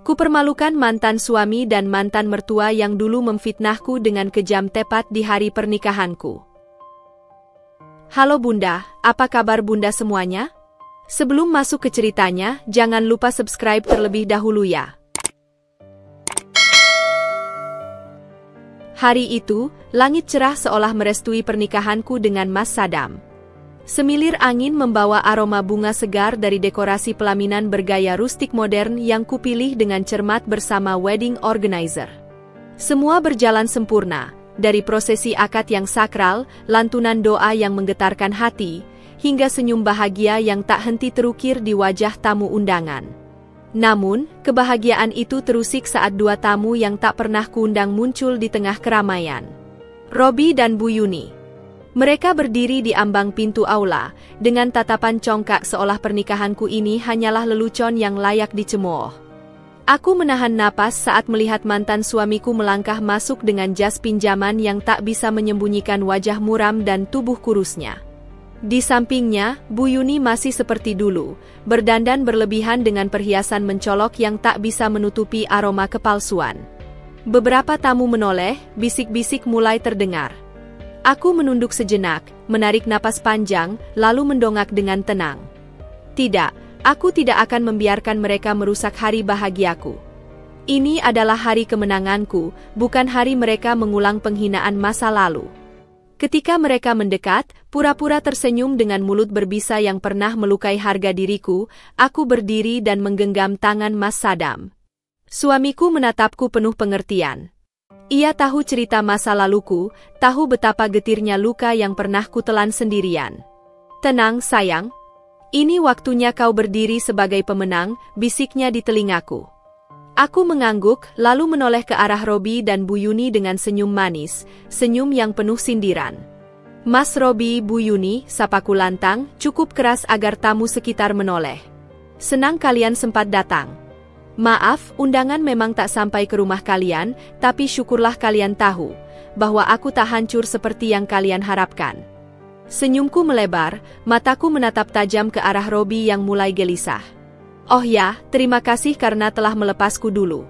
Kupermalukan mantan suami dan mantan mertua yang dulu memfitnahku dengan kejam tepat di hari pernikahanku. Halo Bunda, apa kabar Bunda semuanya? Sebelum masuk ke ceritanya, jangan lupa subscribe terlebih dahulu ya. Hari itu, langit cerah seolah merestui pernikahanku dengan Mas Sadam. Semilir angin membawa aroma bunga segar dari dekorasi pelaminan bergaya rustik modern yang kupilih dengan cermat bersama wedding organizer. Semua berjalan sempurna, dari prosesi akad yang sakral, lantunan doa yang menggetarkan hati, hingga senyum bahagia yang tak henti terukir di wajah tamu undangan. Namun, kebahagiaan itu terusik saat dua tamu yang tak pernah kuundang muncul di tengah keramaian. Robi dan Bu Yuni. Mereka berdiri di ambang pintu aula, dengan tatapan congkak seolah pernikahanku ini hanyalah lelucon yang layak dicemooh. Aku menahan napas saat melihat mantan suamiku melangkah masuk dengan jas pinjaman yang tak bisa menyembunyikan wajah muram dan tubuh kurusnya. Di sampingnya, Bu Yuni masih seperti dulu, berdandan berlebihan dengan perhiasan mencolok yang tak bisa menutupi aroma kepalsuan. Beberapa tamu menoleh, bisik-bisik mulai terdengar. Aku menunduk sejenak, menarik napas panjang, lalu mendongak dengan tenang. Tidak, aku tidak akan membiarkan mereka merusak hari bahagiaku. Ini adalah hari kemenanganku, bukan hari mereka mengulang penghinaan masa lalu. Ketika mereka mendekat, pura-pura tersenyum dengan mulut berbisa yang pernah melukai harga diriku, aku berdiri dan menggenggam tangan Mas Sadam. Suamiku menatapku penuh pengertian. Ia tahu cerita masa laluku, tahu betapa getirnya luka yang pernah kutelan sendirian. Tenang, sayang. Ini waktunya kau berdiri sebagai pemenang, bisiknya di telingaku. Aku mengangguk, lalu menoleh ke arah Robi dan Bu Yuni dengan senyum manis, senyum yang penuh sindiran. Mas Robi, Bu Yuni, sapaku lantang, cukup keras agar tamu sekitar menoleh. Senang kalian sempat datang. Maaf, undangan memang tak sampai ke rumah kalian, tapi syukurlah kalian tahu bahwa aku tak hancur seperti yang kalian harapkan. Senyumku melebar, mataku menatap tajam ke arah Robi yang mulai gelisah. Oh ya, terima kasih karena telah melepasku dulu.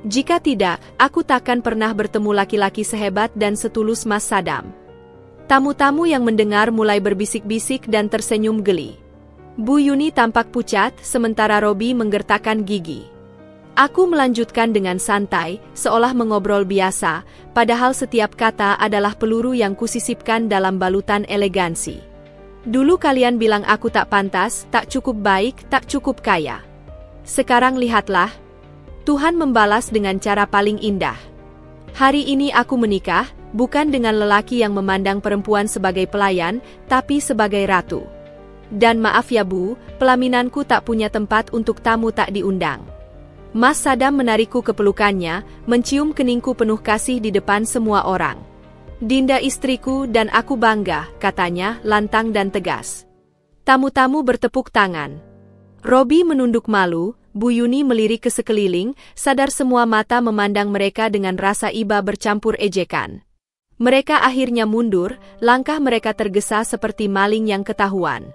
Jika tidak, aku takkan pernah bertemu laki-laki sehebat dan setulus Mas Sadam. Tamu-tamu yang mendengar mulai berbisik-bisik dan tersenyum geli. Bu Yuni tampak pucat, sementara Robi menggertakkan gigi. Aku melanjutkan dengan santai, seolah mengobrol biasa, padahal setiap kata adalah peluru yang kusisipkan dalam balutan elegansi. Dulu kalian bilang aku tak pantas, tak cukup baik, tak cukup kaya. Sekarang lihatlah, Tuhan membalas dengan cara paling indah. Hari ini aku menikah, bukan dengan lelaki yang memandang perempuan sebagai pelayan, tapi sebagai ratu. Dan maaf ya Bu, pelaminanku tak punya tempat untuk tamu tak diundang. Mas Sadam menarikku ke pelukannya, mencium keningku penuh kasih di depan semua orang. Dinda istriku dan aku bangga, katanya, lantang dan tegas. Tamu-tamu bertepuk tangan. Robi menunduk malu, Bu Yuni melirik ke sekeliling, sadar semua mata memandang mereka dengan rasa iba bercampur ejekan. Mereka akhirnya mundur, langkah mereka tergesa seperti maling yang ketahuan.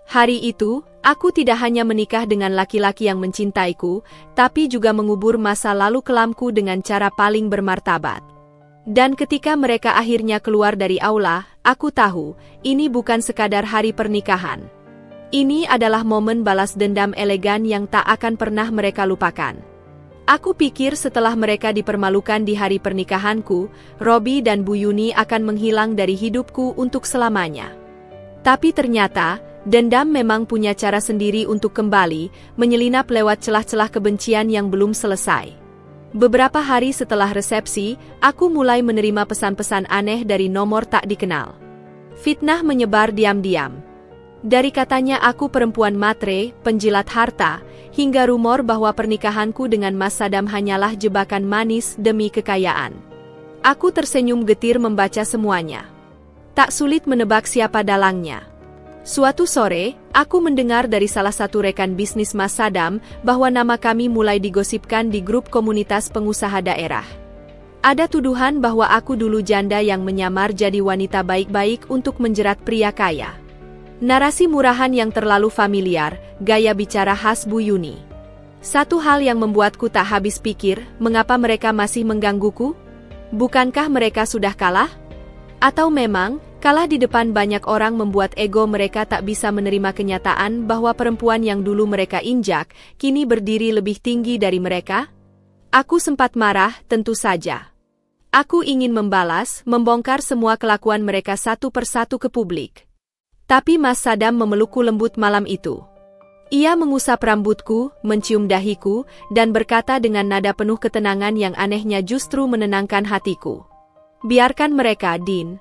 Hari itu, aku tidak hanya menikah dengan laki-laki yang mencintaiku, tapi juga mengubur masa lalu kelamku dengan cara paling bermartabat. Dan ketika mereka akhirnya keluar dari aula, aku tahu, ini bukan sekadar hari pernikahan. Ini adalah momen balas dendam elegan yang tak akan pernah mereka lupakan. Aku pikir setelah mereka dipermalukan di hari pernikahanku, Robi dan Bu Yuni akan menghilang dari hidupku untuk selamanya. Tapi ternyata, dendam memang punya cara sendiri untuk kembali, menyelinap lewat celah-celah kebencian yang belum selesai. Beberapa hari setelah resepsi, aku mulai menerima pesan-pesan aneh dari nomor tak dikenal. Fitnah menyebar diam-diam. Dari katanya aku perempuan matre, penjilat harta, hingga rumor bahwa pernikahanku dengan Mas Sadam hanyalah jebakan manis demi kekayaan. Aku tersenyum getir membaca semuanya. Tak sulit menebak siapa dalangnya. Suatu sore, aku mendengar dari salah satu rekan bisnis Mas Sadam bahwa nama kami mulai digosipkan di grup komunitas pengusaha daerah. Ada tuduhan bahwa aku dulu janda yang menyamar jadi wanita baik-baik untuk menjerat pria kaya. Narasi murahan yang terlalu familiar, gaya bicara khas Bu Yuni. Satu hal yang membuatku tak habis pikir, mengapa mereka masih menggangguku? Bukankah mereka sudah kalah? Atau memang, kalah di depan banyak orang membuat ego mereka tak bisa menerima kenyataan bahwa perempuan yang dulu mereka injak, kini berdiri lebih tinggi dari mereka? Aku sempat marah, tentu saja. Aku ingin membalas, membongkar semua kelakuan mereka satu persatu ke publik. Tapi Mas Sadam memelukku lembut malam itu. Ia mengusap rambutku, mencium dahiku, dan berkata dengan nada penuh ketenangan yang anehnya justru menenangkan hatiku. Biarkan mereka, Din.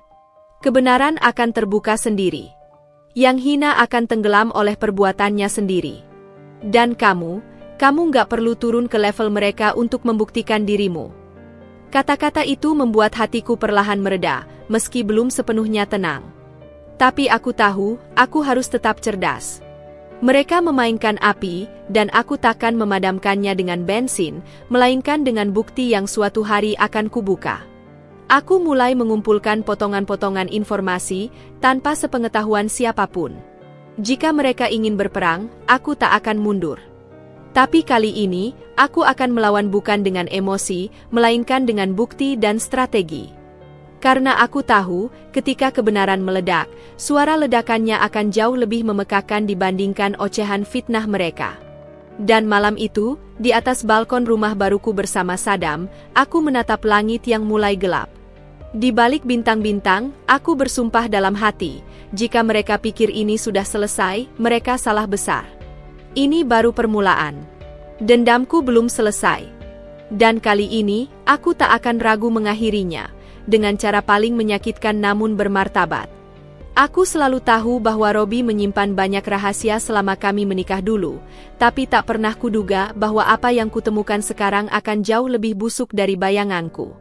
Kebenaran akan terbuka sendiri. Yang hina akan tenggelam oleh perbuatannya sendiri. Dan kamu nggak perlu turun ke level mereka untuk membuktikan dirimu. Kata-kata itu membuat hatiku perlahan mereda, meski belum sepenuhnya tenang. Tapi aku tahu, aku harus tetap cerdas. Mereka memainkan api, dan aku takkan memadamkannya dengan bensin, melainkan dengan bukti yang suatu hari akan kubuka. Aku mulai mengumpulkan potongan-potongan informasi, tanpa sepengetahuan siapapun. Jika mereka ingin berperang, aku tak akan mundur. Tapi kali ini, aku akan melawan bukan dengan emosi, melainkan dengan bukti dan strategi. Karena aku tahu, ketika kebenaran meledak, suara ledakannya akan jauh lebih memekakkan dibandingkan ocehan fitnah mereka. Dan malam itu, di atas balkon rumah baruku bersama Sadam, aku menatap langit yang mulai gelap. Di balik bintang-bintang, aku bersumpah dalam hati, jika mereka pikir ini sudah selesai, mereka salah besar. Ini baru permulaan. Dendamku belum selesai. Dan kali ini, aku tak akan ragu mengakhirinya, dengan cara paling menyakitkan namun bermartabat. Aku selalu tahu bahwa Robi menyimpan banyak rahasia selama kami menikah dulu, tapi tak pernah kuduga bahwa apa yang kutemukan sekarang akan jauh lebih busuk dari bayanganku.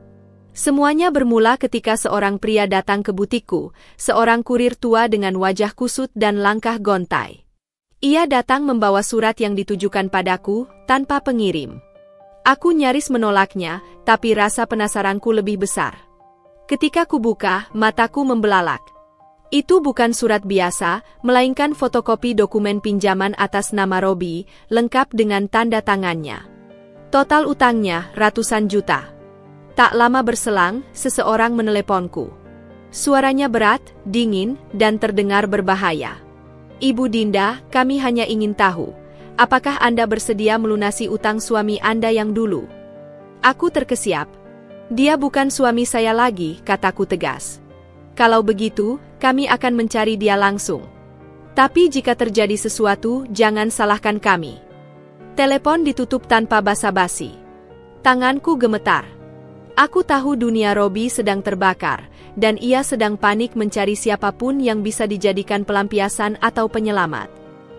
Semuanya bermula ketika seorang pria datang ke butikku, seorang kurir tua dengan wajah kusut dan langkah gontai. Ia datang membawa surat yang ditujukan padaku, tanpa pengirim. Aku nyaris menolaknya, tapi rasa penasaranku lebih besar. Ketika kubuka, mataku membelalak. Itu bukan surat biasa, melainkan fotokopi dokumen pinjaman atas nama Robi, lengkap dengan tanda tangannya. Total utangnya ratusan juta. Tak lama berselang, seseorang meneleponku. Suaranya berat, dingin, dan terdengar berbahaya. Ibu Dinda, kami hanya ingin tahu, apakah Anda bersedia melunasi utang suami Anda yang dulu? Aku terkesiap. Dia bukan suami saya lagi, kataku tegas. Kalau begitu, kami akan mencari dia langsung. Tapi jika terjadi sesuatu, jangan salahkan kami. Telepon ditutup tanpa basa-basi. Tanganku gemetar. Aku tahu dunia Robi sedang terbakar, dan ia sedang panik mencari siapapun yang bisa dijadikan pelampiasan atau penyelamat.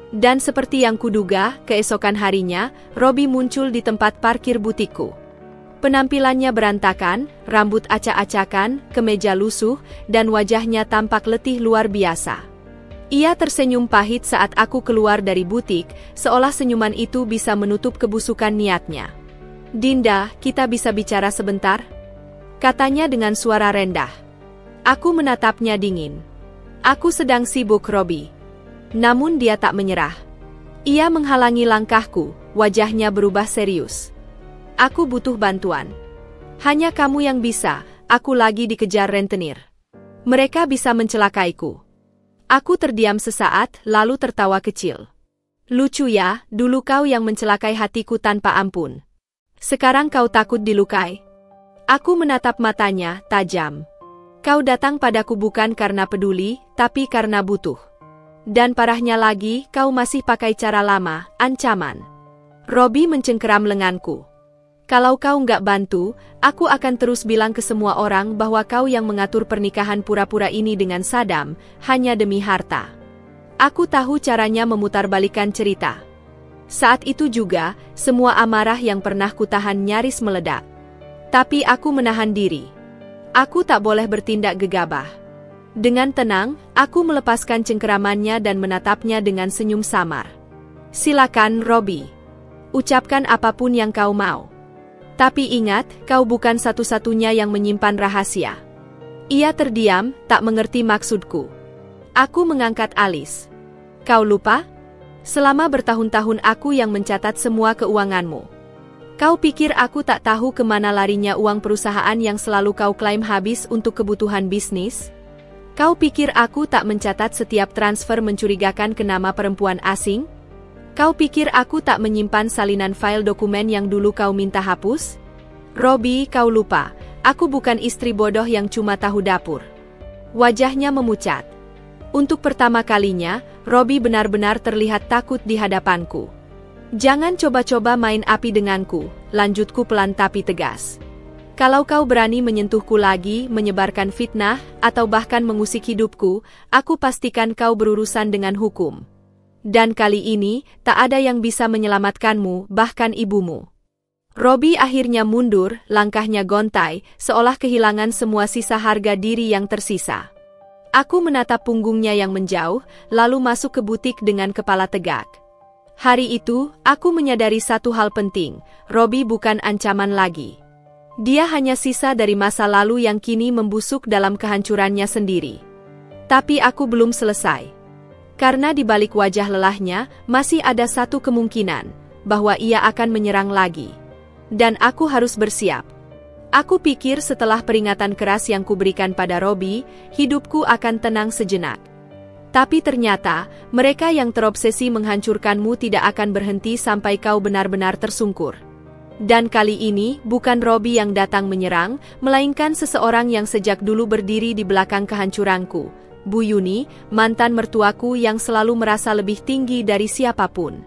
Dan seperti yang kuduga, keesokan harinya, Robi muncul di tempat parkir butikku. Penampilannya berantakan, rambut acak-acakan, kemeja lusuh, dan wajahnya tampak letih luar biasa. Ia tersenyum pahit saat aku keluar dari butik, seolah senyuman itu bisa menutup kebusukan niatnya. Dinda, kita bisa bicara sebentar? Katanya dengan suara rendah. Aku menatapnya dingin. Aku sedang sibuk, Robi. Namun dia tak menyerah. Ia menghalangi langkahku, wajahnya berubah serius. Aku butuh bantuan. Hanya kamu yang bisa, aku lagi dikejar rentenir. Mereka bisa mencelakaiku. Aku terdiam sesaat, lalu tertawa kecil. Lucu ya, dulu kau yang mencelakai hatiku tanpa ampun. Sekarang kau takut dilukai. Aku menatap matanya, tajam. Kau datang padaku bukan karena peduli, tapi karena butuh. Dan parahnya lagi, kau masih pakai cara lama, ancaman. Robi mencengkeram lenganku. Kalau kau nggak bantu, aku akan terus bilang ke semua orang bahwa kau yang mengatur pernikahan pura-pura ini dengan Sadam, hanya demi harta. Aku tahu caranya memutarbalikkan cerita. Saat itu juga, semua amarah yang pernah kutahan nyaris meledak. Tapi aku menahan diri. Aku tak boleh bertindak gegabah. Dengan tenang, aku melepaskan cengkeramannya dan menatapnya dengan senyum samar. Silakan, Robi. Ucapkan apapun yang kau mau. Tapi ingat, kau bukan satu-satunya yang menyimpan rahasia. Ia terdiam, tak mengerti maksudku. Aku mengangkat alis. Kau lupa? Selama bertahun-tahun aku yang mencatat semua keuanganmu. Kau pikir aku tak tahu kemana larinya uang perusahaan yang selalu kau klaim habis untuk kebutuhan bisnis? Kau pikir aku tak mencatat setiap transfer mencurigakan ke nama perempuan asing? Kau pikir aku tak menyimpan salinan file dokumen yang dulu kau minta hapus? Robi, kau lupa, aku bukan istri bodoh yang cuma tahu dapur. Wajahnya memucat. Untuk pertama kalinya, Robi benar-benar terlihat takut di hadapanku. Jangan coba-coba main api denganku, lanjutku pelan tapi tegas. Kalau kau berani menyentuhku lagi, menyebarkan fitnah, atau bahkan mengusik hidupku, aku pastikan kau berurusan dengan hukum. Dan kali ini, tak ada yang bisa menyelamatkanmu, bahkan ibumu. Robi akhirnya mundur, langkahnya gontai, seolah kehilangan semua sisa harga diri yang tersisa. Aku menatap punggungnya yang menjauh, lalu masuk ke butik dengan kepala tegak. Hari itu, aku menyadari satu hal penting, Robi bukan ancaman lagi. Dia hanya sisa dari masa lalu yang kini membusuk dalam kehancurannya sendiri. Tapi aku belum selesai. Karena di balik wajah lelahnya, masih ada satu kemungkinan, bahwa ia akan menyerang lagi. Dan aku harus bersiap. Aku pikir setelah peringatan keras yang kuberikan pada Robi, hidupku akan tenang sejenak. Tapi ternyata, mereka yang terobsesi menghancurkanmu tidak akan berhenti sampai kau benar-benar tersungkur. Dan kali ini, bukan Robi yang datang menyerang, melainkan seseorang yang sejak dulu berdiri di belakang kehancuranku, Bu Yuni, mantan mertuaku yang selalu merasa lebih tinggi dari siapapun.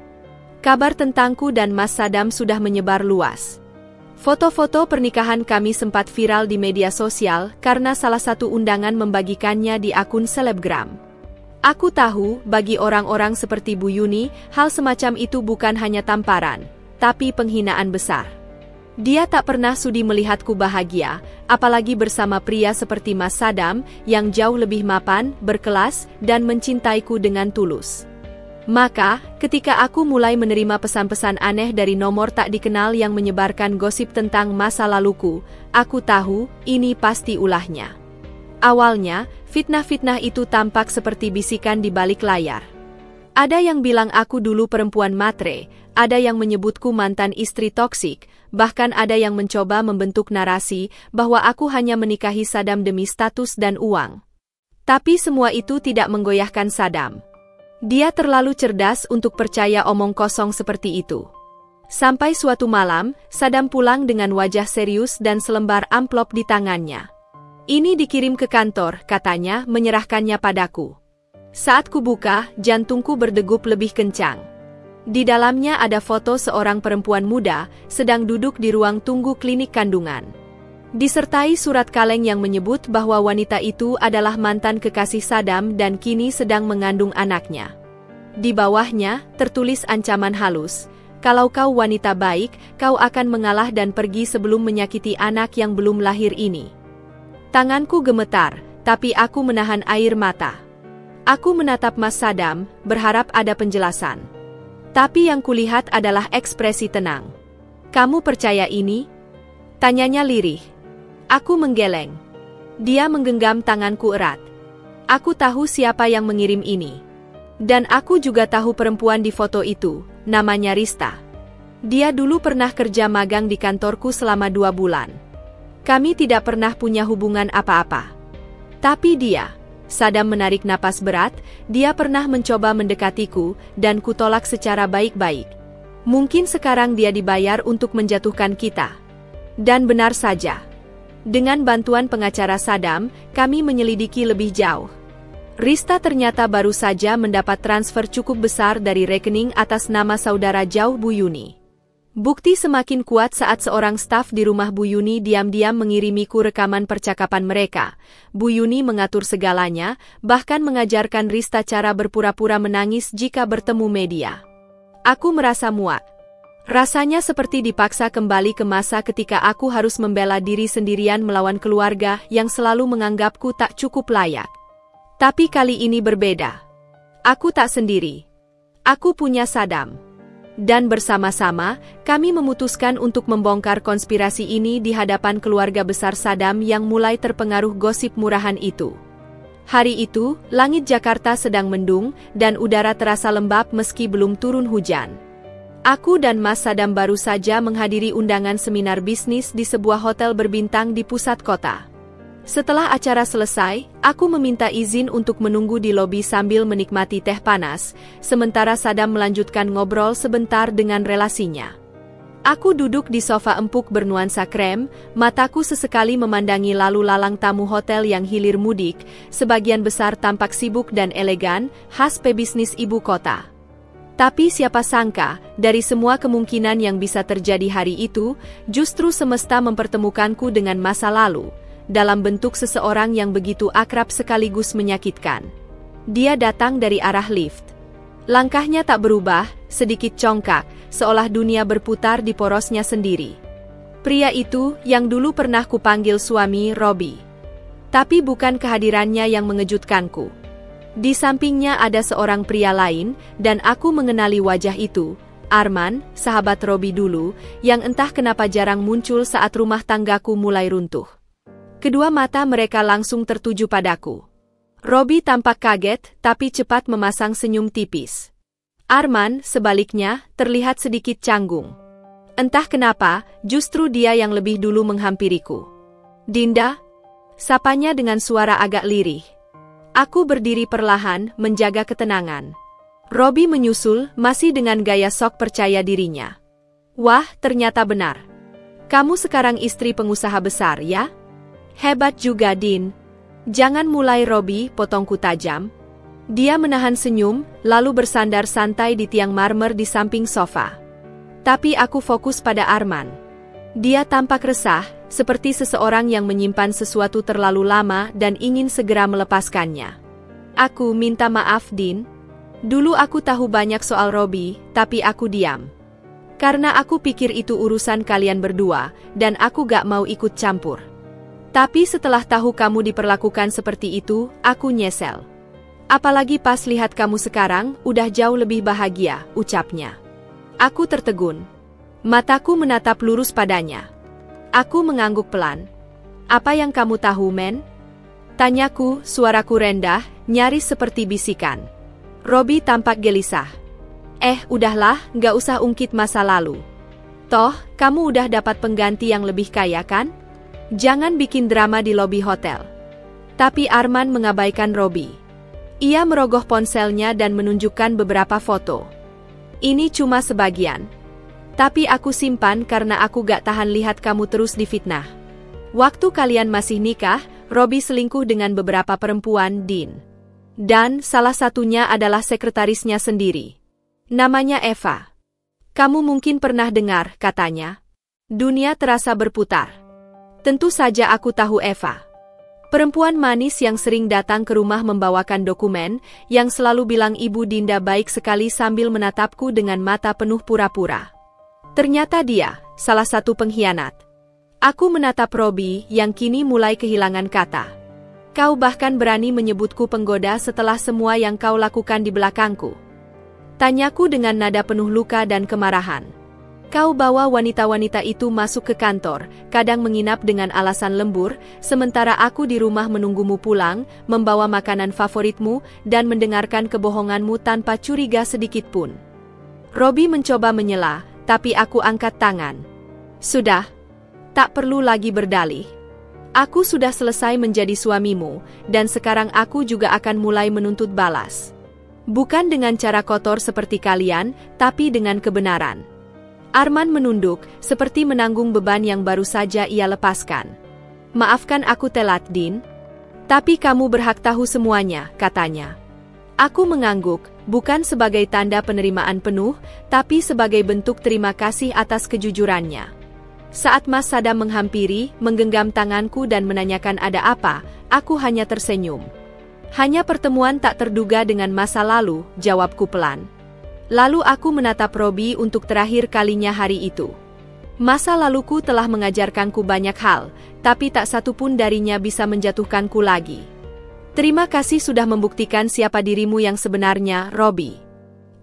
Kabar tentangku dan Mas Sadam sudah menyebar luas. Foto-foto pernikahan kami sempat viral di media sosial karena salah satu undangan membagikannya di akun selebgram. Aku tahu, bagi orang-orang seperti Bu Yuni, hal semacam itu bukan hanya tamparan, tapi penghinaan besar. Dia tak pernah sudi melihatku bahagia, apalagi bersama pria seperti Mas Sadam, yang jauh lebih mapan, berkelas, dan mencintaiku dengan tulus. Maka, ketika aku mulai menerima pesan-pesan aneh dari nomor tak dikenal yang menyebarkan gosip tentang masa laluku, aku tahu, ini pasti ulahnya. Awalnya, fitnah-fitnah itu tampak seperti bisikan di balik layar. Ada yang bilang aku dulu perempuan matre, ada yang menyebutku mantan istri toksik, bahkan ada yang mencoba membentuk narasi bahwa aku hanya menikahi Sadam demi status dan uang. Tapi semua itu tidak menggoyahkan Sadam. Dia terlalu cerdas untuk percaya omong kosong seperti itu. Sampai suatu malam, Sadam pulang dengan wajah serius dan selembar amplop di tangannya. Ini dikirim ke kantor, katanya, menyerahkannya padaku. Saat kubuka, jantungku berdegup lebih kencang. Di dalamnya ada foto seorang perempuan muda, sedang duduk di ruang tunggu klinik kandungan. Disertai surat kaleng yang menyebut bahwa wanita itu adalah mantan kekasih Sadam dan kini sedang mengandung anaknya. Di bawahnya, tertulis ancaman halus, kalau kau wanita baik, kau akan mengalah dan pergi sebelum menyakiti anak yang belum lahir ini. Tanganku gemetar, tapi aku menahan air mata. Aku menatap Mas Sadam, berharap ada penjelasan. Tapi yang kulihat adalah ekspresi tenang. Kamu percaya ini? Tanyanya lirih. Aku menggeleng. Dia menggenggam tanganku erat. Aku tahu siapa yang mengirim ini. Dan aku juga tahu perempuan di foto itu, namanya Rista. Dia dulu pernah kerja magang di kantorku selama 2 bulan. Kami tidak pernah punya hubungan apa-apa. Tapi dia, Sadam menarik napas berat, dia pernah mencoba mendekatiku, dan kutolak secara baik-baik. Mungkin sekarang dia dibayar untuk menjatuhkan kita. Dan benar saja. Dengan bantuan pengacara Sadam, kami menyelidiki lebih jauh. Rista ternyata baru saja mendapat transfer cukup besar dari rekening atas nama saudara jauh Bu Yuni. Bukti semakin kuat saat seorang staf di rumah Bu Yuni diam-diam mengirimiku rekaman percakapan mereka. Bu Yuni mengatur segalanya, bahkan mengajarkan Rista cara berpura-pura menangis jika bertemu media. Aku merasa muak. Rasanya seperti dipaksa kembali ke masa ketika aku harus membela diri sendirian melawan keluarga yang selalu menganggapku tak cukup layak. Tapi kali ini berbeda. Aku tak sendiri. Aku punya Sadam. Dan bersama-sama, kami memutuskan untuk membongkar konspirasi ini di hadapan keluarga besar Sadam yang mulai terpengaruh gosip murahan itu. Hari itu, langit Jakarta sedang mendung, dan udara terasa lembab meski belum turun hujan. Aku dan Mas Sadam baru saja menghadiri undangan seminar bisnis di sebuah hotel berbintang di pusat kota. Setelah acara selesai, aku meminta izin untuk menunggu di lobi sambil menikmati teh panas, sementara Sadam melanjutkan ngobrol sebentar dengan relasinya. Aku duduk di sofa empuk bernuansa krem, mataku sesekali memandangi lalu lalang tamu hotel yang hilir mudik, sebagian besar tampak sibuk dan elegan, khas pebisnis ibu kota. Tapi siapa sangka, dari semua kemungkinan yang bisa terjadi hari itu, justru semesta mempertemukanku dengan masa lalu, dalam bentuk seseorang yang begitu akrab sekaligus menyakitkan. Dia datang dari arah lift. Langkahnya tak berubah, sedikit congkak, seolah dunia berputar di porosnya sendiri. Pria itu, yang dulu pernah kupanggil suami, Robi. Tapi bukan kehadirannya yang mengejutkanku. Di sampingnya ada seorang pria lain, dan aku mengenali wajah itu, Arman, sahabat Robi dulu, yang entah kenapa jarang muncul saat rumah tanggaku mulai runtuh. Kedua mata mereka langsung tertuju padaku. Robi tampak kaget, tapi cepat memasang senyum tipis. Arman, sebaliknya, terlihat sedikit canggung. Entah kenapa, justru dia yang lebih dulu menghampiriku. "Dinda?" Sapanya dengan suara agak lirih. Aku berdiri perlahan, menjaga ketenangan. Robi menyusul, masih dengan gaya sok percaya dirinya. "Wah, ternyata benar. Kamu sekarang istri pengusaha besar, ya? Hebat juga, Din." "Jangan mulai, Robi," potongku tajam. Dia menahan senyum, lalu bersandar santai di tiang marmer di samping sofa. Tapi aku fokus pada Arman. Dia tampak resah, seperti seseorang yang menyimpan sesuatu terlalu lama dan ingin segera melepaskannya. "Aku minta maaf, Din. Dulu aku tahu banyak soal Robi, tapi aku diam. Karena aku pikir itu urusan kalian berdua, dan aku gak mau ikut campur. Tapi setelah tahu kamu diperlakukan seperti itu, aku nyesel. Apalagi pas lihat kamu sekarang, udah jauh lebih bahagia," ucapnya. Aku tertegun. Mataku menatap lurus padanya. Aku mengangguk pelan. "Apa yang kamu tahu, men?" Tanyaku, suaraku rendah, nyaris seperti bisikan. Robi tampak gelisah. Udahlah, gak usah ungkit masa lalu. Toh, kamu udah dapat pengganti yang lebih kaya kan? Jangan bikin drama di lobi hotel." Tapi Arman mengabaikan Robi. Ia merogoh ponselnya dan menunjukkan beberapa foto. "Ini cuma sebagian. Tapi aku simpan karena aku gak tahan lihat kamu terus difitnah. Waktu kalian masih nikah, Robi selingkuh dengan beberapa perempuan, Din. Dan salah satunya adalah sekretarisnya sendiri. Namanya Eva. Kamu mungkin pernah dengar," katanya. Dunia terasa berputar. Tentu saja aku tahu Eva. Perempuan manis yang sering datang ke rumah membawakan dokumen, yang selalu bilang Ibu Dinda baik sekali sambil menatapku dengan mata penuh pura-pura. Ternyata dia, salah satu pengkhianat. Aku menatap Robi yang kini mulai kehilangan kata. "Kau bahkan berani menyebutku penggoda setelah semua yang kau lakukan di belakangku?" Tanyaku dengan nada penuh luka dan kemarahan. "Kau bawa wanita-wanita itu masuk ke kantor, kadang menginap dengan alasan lembur, sementara aku di rumah menunggumu pulang, membawa makanan favoritmu, dan mendengarkan kebohonganmu tanpa curiga sedikit pun." Robi mencoba menyela, tapi aku angkat tangan. "Sudah. Tak perlu lagi berdalih. Aku sudah selesai menjadi suamimu, dan sekarang aku juga akan mulai menuntut balas. Bukan dengan cara kotor seperti kalian, tapi dengan kebenaran." Arman menunduk, seperti menanggung beban yang baru saja ia lepaskan. "Maafkan aku telat, Din. Tapi kamu berhak tahu semuanya," katanya. Aku mengangguk, bukan sebagai tanda penerimaan penuh, tapi sebagai bentuk terima kasih atas kejujurannya. Saat Mas Sadam menghampiri, menggenggam tanganku dan menanyakan ada apa, aku hanya tersenyum. "Hanya pertemuan tak terduga dengan masa lalu," jawabku pelan. Lalu aku menatap Robi untuk terakhir kalinya hari itu. Masa laluku telah mengajarkanku banyak hal, tapi tak satu pun darinya bisa menjatuhkanku lagi. "Terima kasih sudah membuktikan siapa dirimu yang sebenarnya, Robi.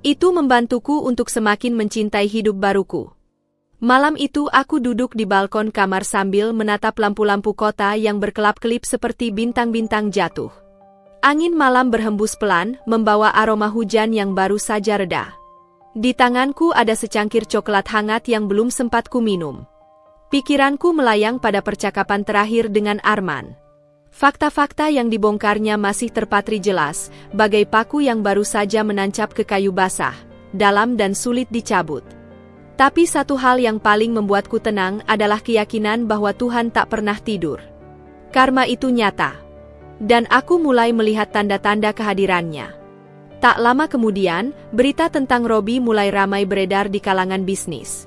Itu membantuku untuk semakin mencintai hidup baruku." Malam itu aku duduk di balkon kamar sambil menatap lampu-lampu kota yang berkelap-kelip seperti bintang-bintang jatuh. Angin malam berhembus pelan, membawa aroma hujan yang baru saja reda. Di tanganku ada secangkir coklat hangat yang belum sempat ku minum. Pikiranku melayang pada percakapan terakhir dengan Arman. Fakta-fakta yang dibongkarnya masih terpatri jelas, bagai paku yang baru saja menancap ke kayu basah, dalam dan sulit dicabut. Tapi satu hal yang paling membuatku tenang adalah keyakinan bahwa Tuhan tak pernah tidur. Karma itu nyata. Dan aku mulai melihat tanda-tanda kehadirannya. Tak lama kemudian, berita tentang Robi mulai ramai beredar di kalangan bisnis.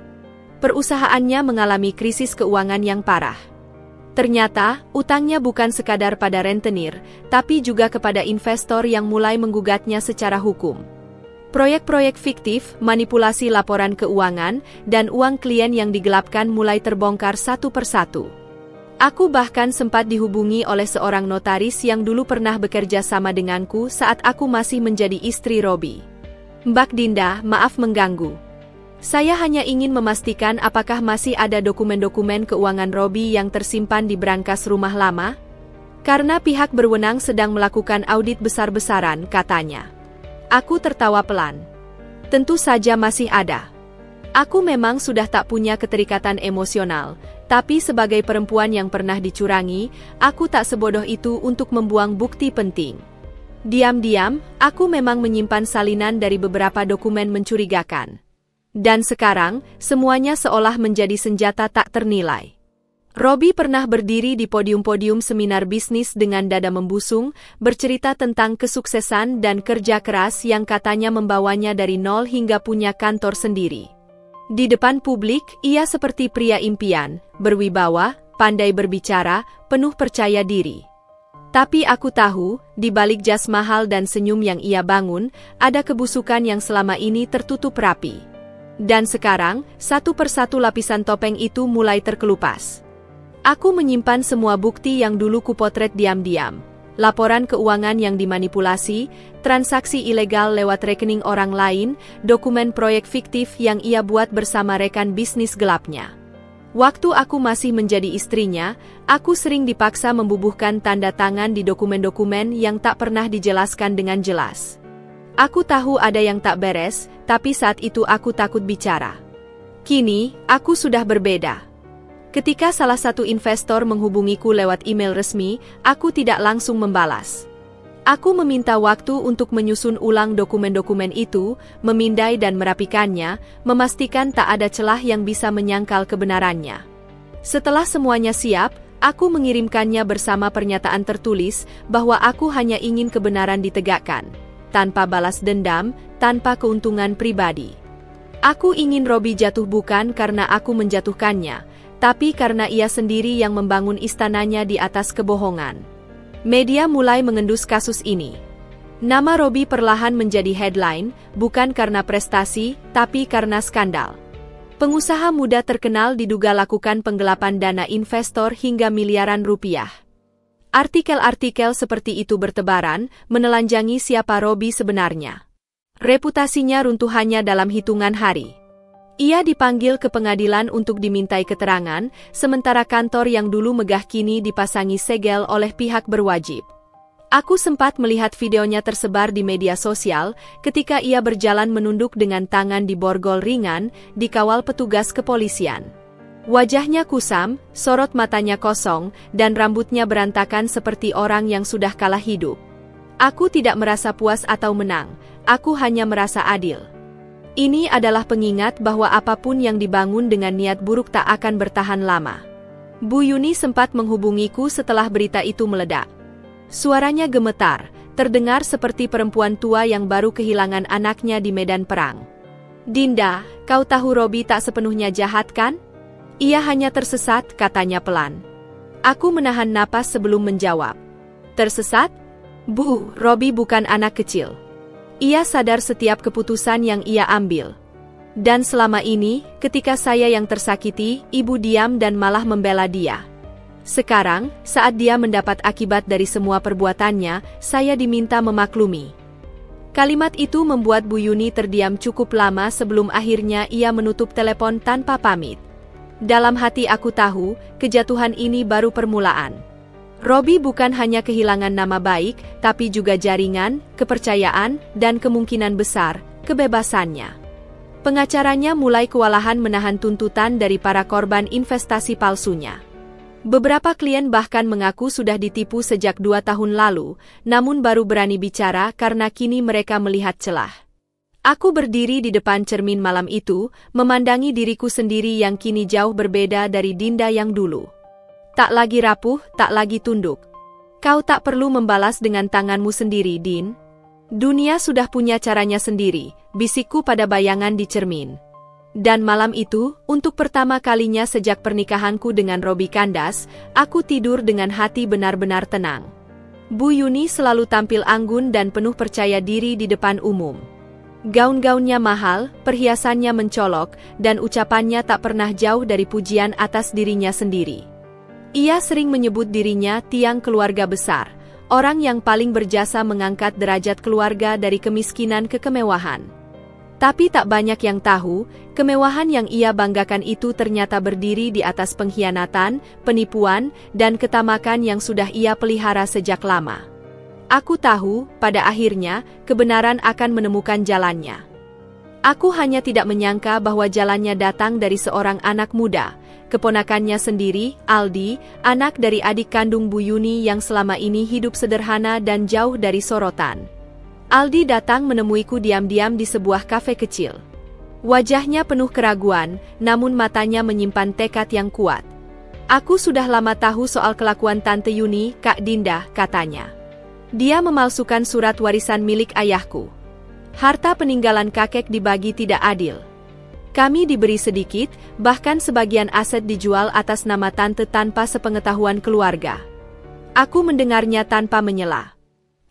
Perusahaannya mengalami krisis keuangan yang parah. Ternyata, utangnya bukan sekadar pada rentenir, tapi juga kepada investor yang mulai menggugatnya secara hukum. Proyek-proyek fiktif, manipulasi laporan keuangan, dan uang klien yang digelapkan mulai terbongkar satu persatu. Aku bahkan sempat dihubungi oleh seorang notaris yang dulu pernah bekerja sama denganku saat aku masih menjadi istri Robi. Mbak Dinda, maaf mengganggu. Saya hanya ingin memastikan apakah masih ada dokumen-dokumen keuangan Robi yang tersimpan di brankas rumah lama? Karena pihak berwenang sedang melakukan audit besar-besaran, katanya. Aku tertawa pelan. Tentu saja masih ada. Aku memang sudah tak punya keterikatan emosional, tapi sebagai perempuan yang pernah dicurangi, aku tak sebodoh itu untuk membuang bukti penting. Diam-diam, aku memang menyimpan salinan dari beberapa dokumen mencurigakan. Dan sekarang, semuanya seolah menjadi senjata tak ternilai. Robi pernah berdiri di podium-podium seminar bisnis dengan dada membusung, bercerita tentang kesuksesan dan kerja keras yang katanya membawanya dari nol hingga punya kantor sendiri. Di depan publik, ia seperti pria impian, berwibawa, pandai berbicara, penuh percaya diri. Tapi aku tahu, di balik jas mahal dan senyum yang ia bangun, ada kebusukan yang selama ini tertutup rapi. Dan sekarang, satu persatu lapisan topeng itu mulai terkelupas. Aku menyimpan semua bukti yang dulu kupotret diam-diam. Laporan keuangan yang dimanipulasi, transaksi ilegal lewat rekening orang lain, dokumen proyek fiktif yang ia buat bersama rekan bisnis gelapnya. Waktu aku masih menjadi istrinya, aku sering dipaksa membubuhkan tanda tangan di dokumen-dokumen yang tak pernah dijelaskan dengan jelas. Aku tahu ada yang tak beres, tapi saat itu aku takut bicara. Kini, aku sudah berbeda. Ketika salah satu investor menghubungiku lewat email resmi, aku tidak langsung membalas. Aku meminta waktu untuk menyusun ulang dokumen-dokumen itu, memindai dan merapikannya, memastikan tak ada celah yang bisa menyangkal kebenarannya. Setelah semuanya siap, aku mengirimkannya bersama pernyataan tertulis bahwa aku hanya ingin kebenaran ditegakkan, tanpa balas dendam, tanpa keuntungan pribadi. Aku ingin Robi jatuh bukan karena aku menjatuhkannya, tapi karena ia sendiri yang membangun istananya di atas kebohongan. Media mulai mengendus kasus ini. Nama Robi perlahan menjadi headline, bukan karena prestasi, tapi karena skandal. Pengusaha muda terkenal diduga lakukan penggelapan dana investor hingga miliaran rupiah. Artikel-artikel seperti itu bertebaran, menelanjangi siapa Robi sebenarnya. Reputasinya runtuh hanya dalam hitungan hari. Ia dipanggil ke pengadilan untuk dimintai keterangan, sementara kantor yang dulu megah kini dipasangi segel oleh pihak berwajib. Aku sempat melihat videonya tersebar di media sosial ketika ia berjalan menunduk dengan tangan di borgol ringan, dikawal petugas kepolisian. Wajahnya kusam, sorot matanya kosong, dan rambutnya berantakan seperti orang yang sudah kalah hidup. Aku tidak merasa puas atau menang, aku hanya merasa adil. Ini adalah pengingat bahwa apapun yang dibangun dengan niat buruk tak akan bertahan lama. Bu Yuni sempat menghubungiku setelah berita itu meledak. Suaranya gemetar, terdengar seperti perempuan tua yang baru kehilangan anaknya di medan perang. Dinda, kau tahu Robi tak sepenuhnya jahat kan? Ia hanya tersesat, katanya pelan. Aku menahan napas sebelum menjawab. Tersesat? Bu, Robi bukan anak kecil. Ia sadar setiap keputusan yang ia ambil. Dan selama ini, ketika saya yang tersakiti, ibu diam dan malah membela dia. Sekarang, saat dia mendapat akibat dari semua perbuatannya, saya diminta memaklumi. Kalimat itu membuat Bu Yuni terdiam cukup lama sebelum akhirnya ia menutup telepon tanpa pamit. Dalam hati aku tahu, kejatuhan ini baru permulaan. Robi bukan hanya kehilangan nama baik, tapi juga jaringan, kepercayaan, dan kemungkinan besar, kebebasannya. Pengacaranya mulai kewalahan menahan tuntutan dari para korban investasi palsunya. Beberapa klien bahkan mengaku sudah ditipu sejak 2 tahun lalu, namun baru berani bicara karena kini mereka melihat celah. Aku berdiri di depan cermin malam itu, memandangi diriku sendiri yang kini jauh berbeda dari Dinda yang dulu. Tak lagi rapuh, tak lagi tunduk. Kau tak perlu membalas dengan tanganmu sendiri, Din. Dunia sudah punya caranya sendiri, bisikku pada bayangan di cermin. Dan malam itu, untuk pertama kalinya sejak pernikahanku dengan Robi Kandas, aku tidur dengan hati benar-benar tenang. Bu Yuni selalu tampil anggun dan penuh percaya diri di depan umum. Gaun-gaunnya mahal, perhiasannya mencolok, dan ucapannya tak pernah jauh dari pujian atas dirinya sendiri. Ia sering menyebut dirinya tiang keluarga besar, orang yang paling berjasa mengangkat derajat keluarga dari kemiskinan ke kemewahan. Tapi tak banyak yang tahu, kemewahan yang ia banggakan itu ternyata berdiri di atas pengkhianatan, penipuan, dan ketamakan yang sudah ia pelihara sejak lama. Aku tahu, pada akhirnya, kebenaran akan menemukan jalannya. Aku hanya tidak menyangka bahwa jalannya datang dari seorang anak muda, keponakannya sendiri, Aldi, anak dari adik kandung Bu Yuni yang selama ini hidup sederhana dan jauh dari sorotan. Aldi datang menemuiku diam-diam di sebuah kafe kecil. Wajahnya penuh keraguan, namun matanya menyimpan tekad yang kuat. Aku sudah lama tahu soal kelakuan Tante Yuni, Kak Dinda, katanya. Dia memalsukan surat warisan milik ayahku. Harta peninggalan kakek dibagi tidak adil. Kami diberi sedikit, bahkan sebagian aset dijual atas nama tante tanpa sepengetahuan keluarga. Aku mendengarnya tanpa menyela.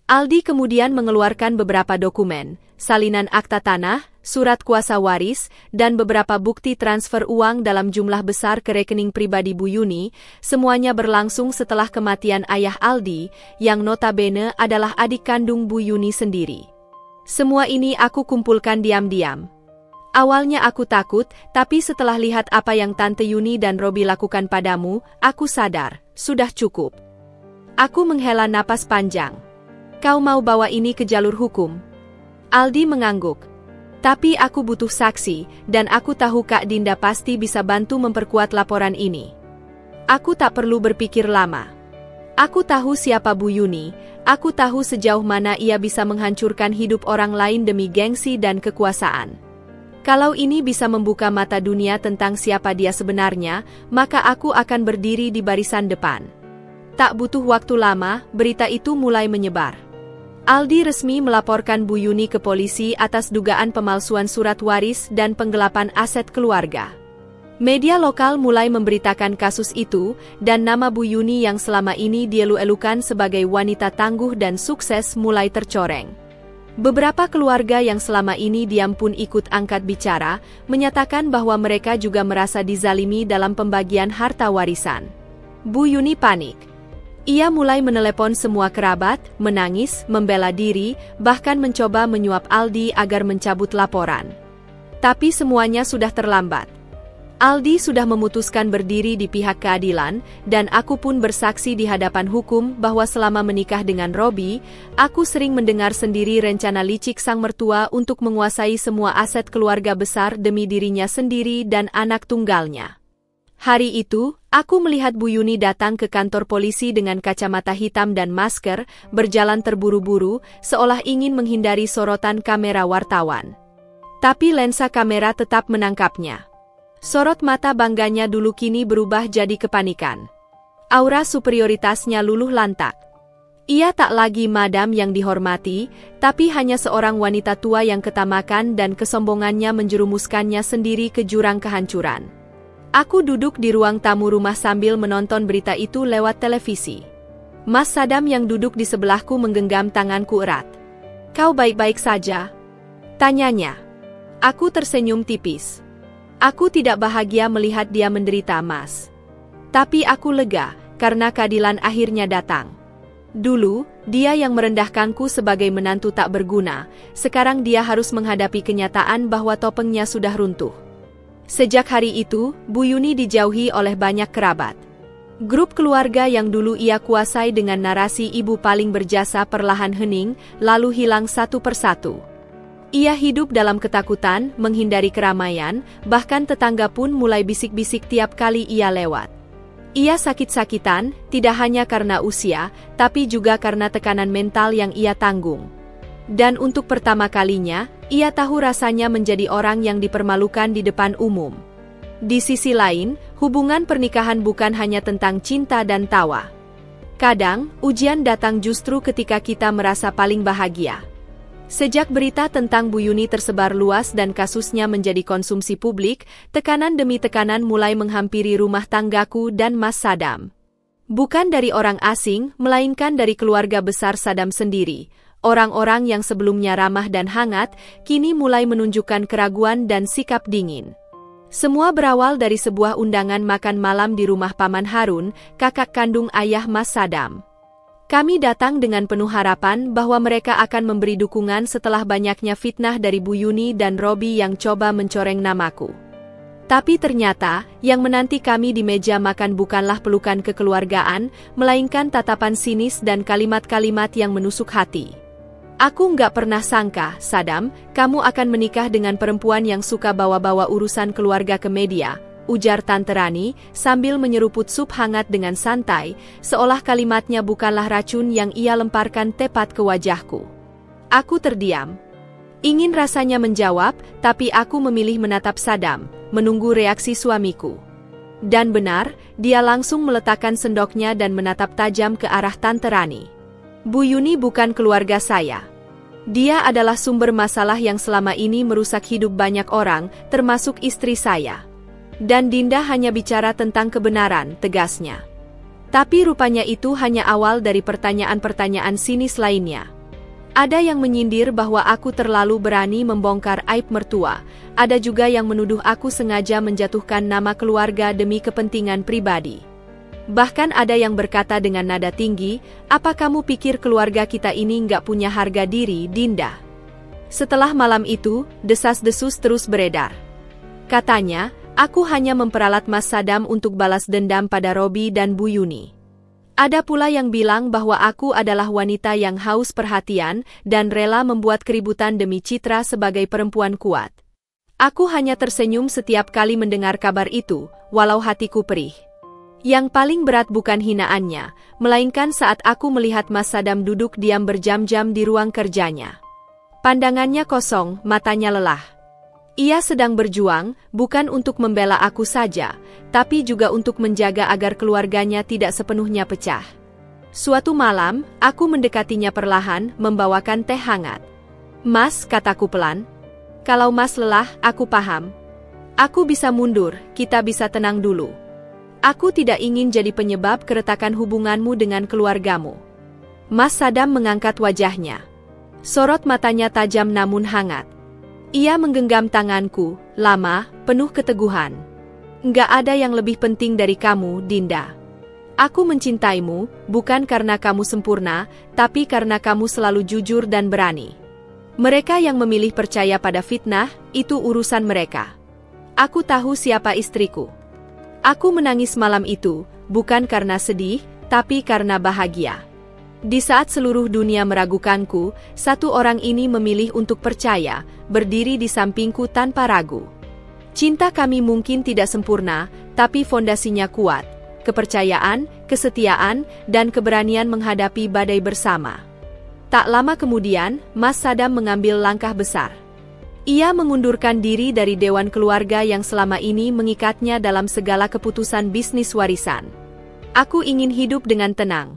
Aldi kemudian mengeluarkan beberapa dokumen, salinan akta tanah, surat kuasa waris, dan beberapa bukti transfer uang dalam jumlah besar ke rekening pribadi Bu Yuni, semuanya berlangsung setelah kematian ayah Aldi, yang notabene adalah adik kandung Bu Yuni sendiri. Semua ini aku kumpulkan diam-diam. Awalnya aku takut, tapi setelah lihat apa yang Tante Yuni dan Robi lakukan padamu, aku sadar, sudah cukup. Aku menghela napas panjang. Kau mau bawa ini ke jalur hukum? Aldi mengangguk. Tapi aku butuh saksi, dan aku tahu Kak Dinda pasti bisa bantu memperkuat laporan ini. Aku tak perlu berpikir lama. Aku tahu siapa Bu Yuni, aku tahu sejauh mana ia bisa menghancurkan hidup orang lain demi gengsi dan kekuasaan. Kalau ini bisa membuka mata dunia tentang siapa dia sebenarnya, maka aku akan berdiri di barisan depan. Tak butuh waktu lama, berita itu mulai menyebar. Aldi resmi melaporkan Bu Yuni ke polisi atas dugaan pemalsuan surat waris dan penggelapan aset keluarga. Media lokal mulai memberitakan kasus itu, dan nama Bu Yuni yang selama ini dielu-elukan sebagai wanita tangguh dan sukses mulai tercoreng. Beberapa keluarga yang selama ini diam pun ikut angkat bicara, menyatakan bahwa mereka juga merasa dizalimi dalam pembagian harta warisan. Bu Yuni panik. Ia mulai menelepon semua kerabat, menangis, membela diri, bahkan mencoba menyuap Aldi agar mencabut laporan. Tapi semuanya sudah terlambat. Aldi sudah memutuskan berdiri di pihak keadilan, dan aku pun bersaksi di hadapan hukum bahwa selama menikah dengan Robi, aku sering mendengar sendiri rencana licik sang mertua untuk menguasai semua aset keluarga besar demi dirinya sendiri dan anak tunggalnya. Hari itu, aku melihat Bu Yuni datang ke kantor polisi dengan kacamata hitam dan masker, berjalan terburu-buru, seolah ingin menghindari sorotan kamera wartawan. Tapi lensa kamera tetap menangkapnya. Sorot mata bangganya dulu kini berubah jadi kepanikan. Aura superioritasnya luluh lantak. Ia tak lagi madam yang dihormati, tapi hanya seorang wanita tua yang ketamakan dan kesombongannya menjerumuskannya sendiri ke jurang kehancuran. Aku duduk di ruang tamu rumah sambil menonton berita itu lewat televisi. Mas Sadam yang duduk di sebelahku menggenggam tanganku erat. "Kau baik-baik saja?" tanyanya. Aku tersenyum tipis. Aku tidak bahagia melihat dia menderita, Mas. Tapi aku lega, karena keadilan akhirnya datang. Dulu, dia yang merendahkanku sebagai menantu tak berguna, sekarang dia harus menghadapi kenyataan bahwa topengnya sudah runtuh. Sejak hari itu, Bu Yuni dijauhi oleh banyak kerabat. Grup keluarga yang dulu ia kuasai dengan narasi ibu paling berjasa perlahan hening, lalu hilang satu persatu. Ia hidup dalam ketakutan, menghindari keramaian, bahkan tetangga pun mulai bisik-bisik tiap kali ia lewat. Ia sakit-sakitan, tidak hanya karena usia, tapi juga karena tekanan mental yang ia tanggung. Dan untuk pertama kalinya, ia tahu rasanya menjadi orang yang dipermalukan di depan umum. Di sisi lain, hubungan pernikahan bukan hanya tentang cinta dan tawa. Kadang, ujian datang justru ketika kita merasa paling bahagia. Sejak berita tentang Bu Yuni tersebar luas dan kasusnya menjadi konsumsi publik, tekanan demi tekanan mulai menghampiri rumah tanggaku dan Mas Sadam. Bukan dari orang asing, melainkan dari keluarga besar Sadam sendiri. Orang-orang yang sebelumnya ramah dan hangat, kini mulai menunjukkan keraguan dan sikap dingin. Semua berawal dari sebuah undangan makan malam di rumah Paman Harun, kakak kandung ayah Mas Sadam. Kami datang dengan penuh harapan bahwa mereka akan memberi dukungan setelah banyaknya fitnah dari Bu Yuni dan Robi yang coba mencoreng namaku. Tapi ternyata, yang menanti kami di meja makan bukanlah pelukan kekeluargaan, melainkan tatapan sinis dan kalimat-kalimat yang menusuk hati. Aku nggak pernah sangka, Sadam, kamu akan menikah dengan perempuan yang suka bawa-bawa urusan keluarga ke media, ujar Tante Rani, sambil menyeruput sup hangat dengan santai, seolah kalimatnya bukanlah racun yang ia lemparkan tepat ke wajahku. Aku terdiam. Ingin rasanya menjawab, tapi aku memilih menatap Sadam, menunggu reaksi suamiku. Dan benar, dia langsung meletakkan sendoknya dan menatap tajam ke arah Tante Rani. Bu Yuni bukan keluarga saya. Dia adalah sumber masalah yang selama ini merusak hidup banyak orang, termasuk istri saya. Dan Dinda hanya bicara tentang kebenaran, tegasnya. Tapi rupanya itu hanya awal dari pertanyaan-pertanyaan sinis lainnya. Ada yang menyindir bahwa aku terlalu berani membongkar aib mertua. Ada juga yang menuduh aku sengaja menjatuhkan nama keluarga demi kepentingan pribadi. Bahkan ada yang berkata dengan nada tinggi, apa kamu pikir keluarga kita ini nggak punya harga diri, Dinda? Setelah malam itu, desas-desus terus beredar. Katanya, aku hanya memperalat Mas Sadam untuk balas dendam pada Robi dan Bu Yuni. Ada pula yang bilang bahwa aku adalah wanita yang haus perhatian dan rela membuat keributan demi citra sebagai perempuan kuat. Aku hanya tersenyum setiap kali mendengar kabar itu, walau hatiku perih. Yang paling berat bukan hinaannya, melainkan saat aku melihat Mas Sadam duduk diam berjam-jam di ruang kerjanya. Pandangannya kosong, matanya lelah. Ia sedang berjuang, bukan untuk membela aku saja, tapi juga untuk menjaga agar keluarganya tidak sepenuhnya pecah. Suatu malam, aku mendekatinya perlahan, membawakan teh hangat. Mas, kataku pelan. Kalau Mas lelah, aku paham. Aku bisa mundur, kita bisa tenang dulu. Aku tidak ingin jadi penyebab keretakan hubunganmu dengan keluargamu. Mas Sadam mengangkat wajahnya. Sorot matanya tajam namun hangat. Ia menggenggam tanganku, lama, penuh keteguhan. Nggak ada yang lebih penting dari kamu, Dinda. Aku mencintaimu, bukan karena kamu sempurna, tapi karena kamu selalu jujur dan berani. Mereka yang memilih percaya pada fitnah, itu urusan mereka. Aku tahu siapa istriku. Aku menangis malam itu, bukan karena sedih, tapi karena bahagia. Di saat seluruh dunia meragukanku, satu orang ini memilih untuk percaya, berdiri di sampingku tanpa ragu. Cinta kami mungkin tidak sempurna, tapi fondasinya kuat. Kepercayaan, kesetiaan, dan keberanian menghadapi badai bersama. Tak lama kemudian, Mas Sadam mengambil langkah besar. Ia mengundurkan diri dari Dewan Keluarga yang selama ini mengikatnya dalam segala keputusan bisnis warisan. Aku ingin hidup dengan tenang.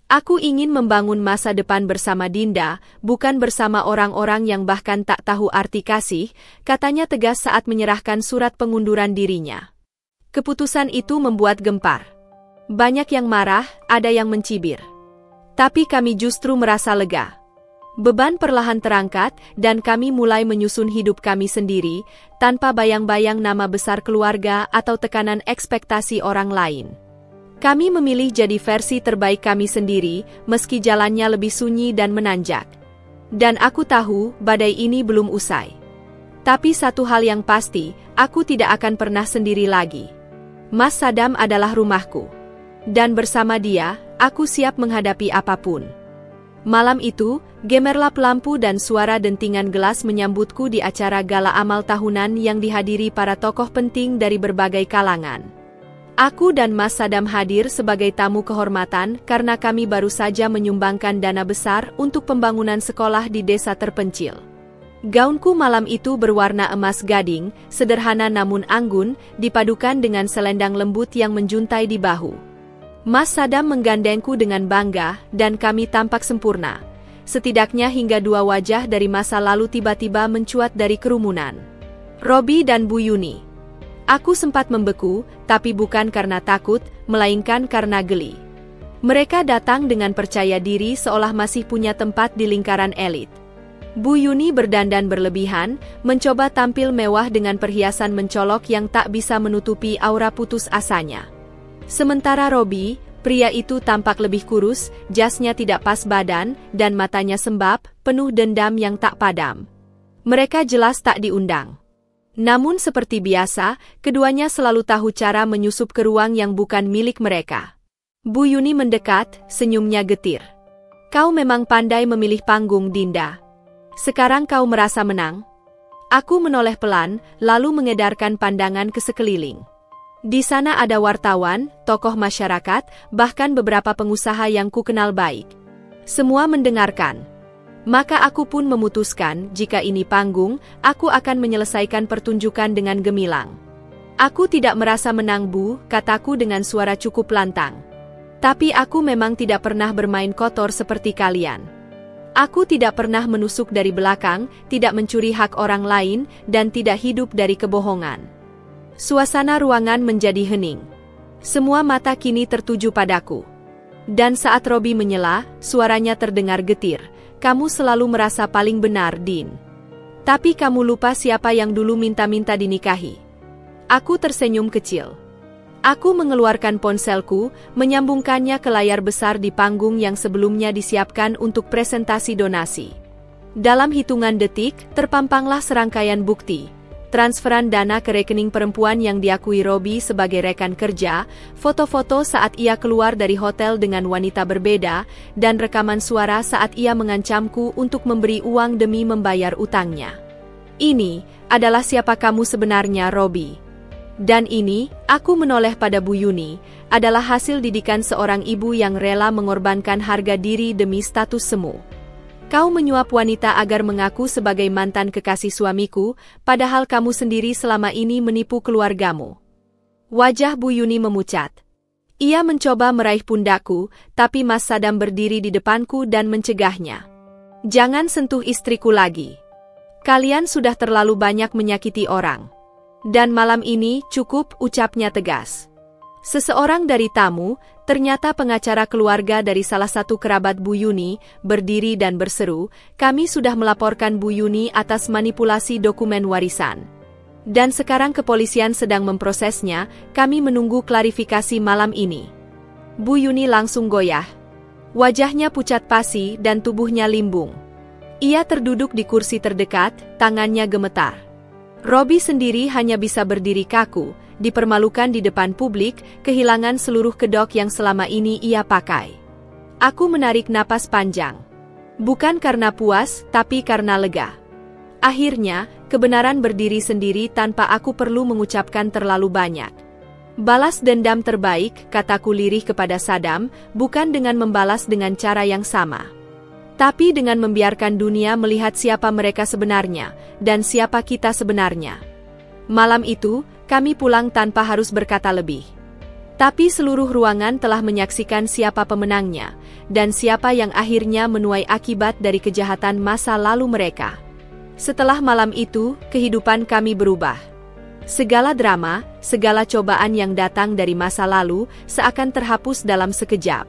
Aku ingin membangun masa depan bersama Dinda, bukan bersama orang-orang yang bahkan tak tahu arti kasih, katanya tegas saat menyerahkan surat pengunduran dirinya. Keputusan itu membuat gempar. Banyak yang marah, ada yang mencibir. Tapi kami justru merasa lega. Beban perlahan terangkat, dan kami mulai menyusun hidup kami sendiri, tanpa bayang-bayang nama besar keluarga atau tekanan ekspektasi orang lain. Kami memilih jadi versi terbaik kami sendiri, meski jalannya lebih sunyi dan menanjak. Dan aku tahu, badai ini belum usai. Tapi satu hal yang pasti, aku tidak akan pernah sendiri lagi. Mas Sadam adalah rumahku. Dan bersama dia, aku siap menghadapi apapun. Malam itu, gemerlap lampu dan suara dentingan gelas menyambutku di acara gala amal tahunan yang dihadiri para tokoh penting dari berbagai kalangan. Aku dan Mas Sadam hadir sebagai tamu kehormatan karena kami baru saja menyumbangkan dana besar untuk pembangunan sekolah di desa terpencil. Gaunku malam itu berwarna emas gading, sederhana namun anggun, dipadukan dengan selendang lembut yang menjuntai di bahu. Mas Sadam menggandengku dengan bangga, dan kami tampak sempurna. Setidaknya hingga dua wajah dari masa lalu tiba-tiba mencuat dari kerumunan. Robi dan Bu Yuni. Aku sempat membeku, tapi bukan karena takut, melainkan karena geli. Mereka datang dengan percaya diri seolah masih punya tempat di lingkaran elit. Bu Yuni berdandan berlebihan, mencoba tampil mewah dengan perhiasan mencolok yang tak bisa menutupi aura putus asanya. Sementara Robi, pria itu tampak lebih kurus, jasnya tidak pas badan, dan matanya sembab, penuh dendam yang tak padam. Mereka jelas tak diundang. Namun seperti biasa, keduanya selalu tahu cara menyusup ke ruang yang bukan milik mereka. Bu Yuni mendekat, senyumnya getir. Kau memang pandai memilih panggung, Dinda. Sekarang kau merasa menang? Aku menoleh pelan, lalu mengedarkan pandangan ke sekeliling. Di sana ada wartawan, tokoh masyarakat, bahkan beberapa pengusaha yang ku kenal baik. Semua mendengarkan. Maka aku pun memutuskan, jika ini panggung, aku akan menyelesaikan pertunjukan dengan gemilang. Aku tidak merasa menang, Bu, kataku dengan suara cukup lantang. Tapi aku memang tidak pernah bermain kotor seperti kalian. Aku tidak pernah menusuk dari belakang, tidak mencuri hak orang lain, dan tidak hidup dari kebohongan. Suasana ruangan menjadi hening. Semua mata kini tertuju padaku. Dan saat Robi menyela, suaranya terdengar getir. Kamu selalu merasa paling benar, Din. Tapi kamu lupa siapa yang dulu minta-minta dinikahi. Aku tersenyum kecil. Aku mengeluarkan ponselku, menyambungkannya ke layar besar di panggung yang sebelumnya disiapkan untuk presentasi donasi. Dalam hitungan detik, terpampanglah serangkaian bukti. Transferan dana ke rekening perempuan yang diakui Robi sebagai rekan kerja, foto-foto saat ia keluar dari hotel dengan wanita berbeda, dan rekaman suara saat ia mengancamku untuk memberi uang demi membayar utangnya. Ini adalah siapa kamu sebenarnya, Robi. Dan ini, aku menoleh pada Bu Yuni, adalah hasil didikan seorang ibu yang rela mengorbankan harga diri demi status semu. Kau menyuap wanita agar mengaku sebagai mantan kekasih suamiku, padahal kamu sendiri selama ini menipu keluargamu. Wajah Bu Yuni memucat. Ia mencoba meraih pundakku, tapi Mas Sadam berdiri di depanku dan mencegahnya. Jangan sentuh istriku lagi. Kalian sudah terlalu banyak menyakiti orang. Dan malam ini cukup, ucapnya tegas. Seseorang dari tamu, ternyata pengacara keluarga dari salah satu kerabat Bu Yuni, berdiri dan berseru, kami sudah melaporkan Bu Yuni atas manipulasi dokumen warisan. Dan sekarang kepolisian sedang memprosesnya, kami menunggu klarifikasi malam ini. Bu Yuni langsung goyah. Wajahnya pucat pasi dan tubuhnya limbung. Ia terduduk di kursi terdekat, tangannya gemetar. Robi sendiri hanya bisa berdiri kaku, dipermalukan di depan publik, kehilangan seluruh kedok yang selama ini ia pakai. Aku menarik napas panjang. Bukan karena puas, tapi karena lega. Akhirnya, kebenaran berdiri sendiri tanpa aku perlu mengucapkan terlalu banyak. Balas dendam terbaik, kataku lirih kepada Sadam, bukan dengan membalas dengan cara yang sama. Tapi dengan membiarkan dunia melihat siapa mereka sebenarnya, dan siapa kita sebenarnya. Malam itu, kami pulang tanpa harus berkata lebih. Tapi seluruh ruangan telah menyaksikan siapa pemenangnya, dan siapa yang akhirnya menuai akibat dari kejahatan masa lalu mereka. Setelah malam itu, kehidupan kami berubah. Segala drama, segala cobaan yang datang dari masa lalu, seakan terhapus dalam sekejap.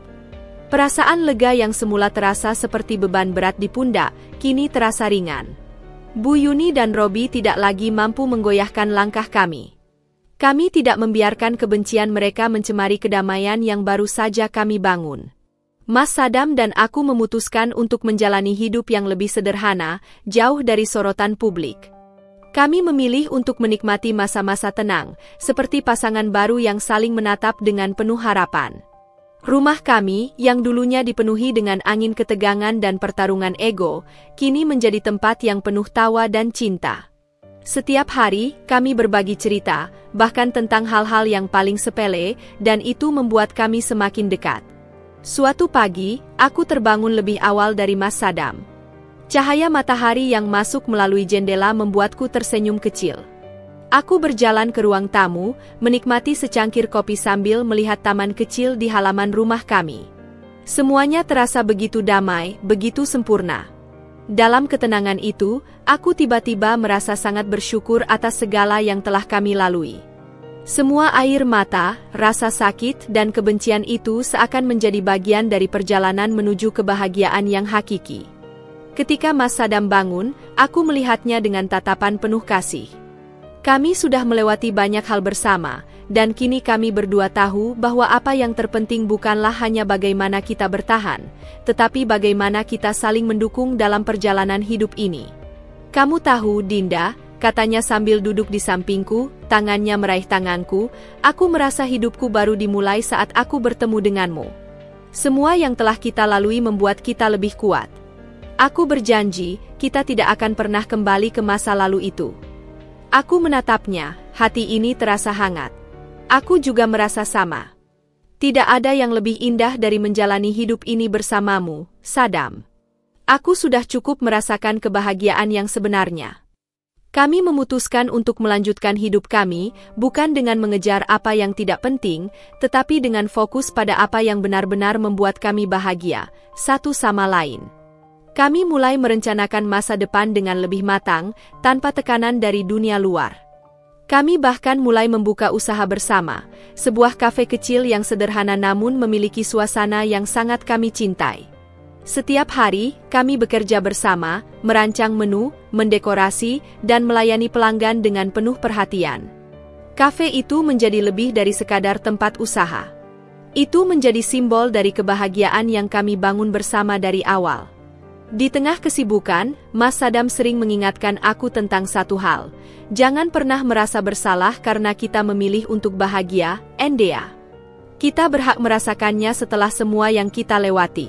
Perasaan lega yang semula terasa seperti beban berat di pundak, kini terasa ringan. Bu Yuni dan Robi tidak lagi mampu menggoyahkan langkah kami. Kami tidak membiarkan kebencian mereka mencemari kedamaian yang baru saja kami bangun. Mas Sadam dan aku memutuskan untuk menjalani hidup yang lebih sederhana, jauh dari sorotan publik. Kami memilih untuk menikmati masa-masa tenang, seperti pasangan baru yang saling menatap dengan penuh harapan. Rumah kami, yang dulunya dipenuhi dengan angin ketegangan dan pertarungan ego, kini menjadi tempat yang penuh tawa dan cinta. Setiap hari, kami berbagi cerita, bahkan tentang hal-hal yang paling sepele, dan itu membuat kami semakin dekat. Suatu pagi, aku terbangun lebih awal dari Mas Sadam. Cahaya matahari yang masuk melalui jendela membuatku tersenyum kecil. Aku berjalan ke ruang tamu, menikmati secangkir kopi sambil melihat taman kecil di halaman rumah kami. Semuanya terasa begitu damai, begitu sempurna. Dalam ketenangan itu, aku tiba-tiba merasa sangat bersyukur atas segala yang telah kami lalui. Semua air mata, rasa sakit, dan kebencian itu seakan menjadi bagian dari perjalanan menuju kebahagiaan yang hakiki. Ketika Mas Sadam bangun, aku melihatnya dengan tatapan penuh kasih. Kami sudah melewati banyak hal bersama, dan kini kami berdua tahu bahwa apa yang terpenting bukanlah hanya bagaimana kita bertahan, tetapi bagaimana kita saling mendukung dalam perjalanan hidup ini. Kamu tahu, Dinda, katanya sambil duduk di sampingku, tangannya meraih tanganku, aku merasa hidupku baru dimulai saat aku bertemu denganmu. Semua yang telah kita lalui membuat kita lebih kuat. Aku berjanji, kita tidak akan pernah kembali ke masa lalu itu. Aku menatapnya, hati ini terasa hangat. Aku juga merasa sama. Tidak ada yang lebih indah dari menjalani hidup ini bersamamu, Sadam. Aku sudah cukup merasakan kebahagiaan yang sebenarnya. Kami memutuskan untuk melanjutkan hidup kami, bukan dengan mengejar apa yang tidak penting, tetapi dengan fokus pada apa yang benar-benar membuat kami bahagia, satu sama lain. Kami mulai merencanakan masa depan dengan lebih matang, tanpa tekanan dari dunia luar. Kami bahkan mulai membuka usaha bersama, sebuah kafe kecil yang sederhana namun memiliki suasana yang sangat kami cintai. Setiap hari, kami bekerja bersama, merancang menu, mendekorasi, dan melayani pelanggan dengan penuh perhatian. Kafe itu menjadi lebih dari sekadar tempat usaha. Itu menjadi simbol dari kebahagiaan yang kami bangun bersama dari awal. Di tengah kesibukan, Mas Sadam sering mengingatkan aku tentang satu hal. Jangan pernah merasa bersalah karena kita memilih untuk bahagia, Endea. Kita berhak merasakannya setelah semua yang kita lewati.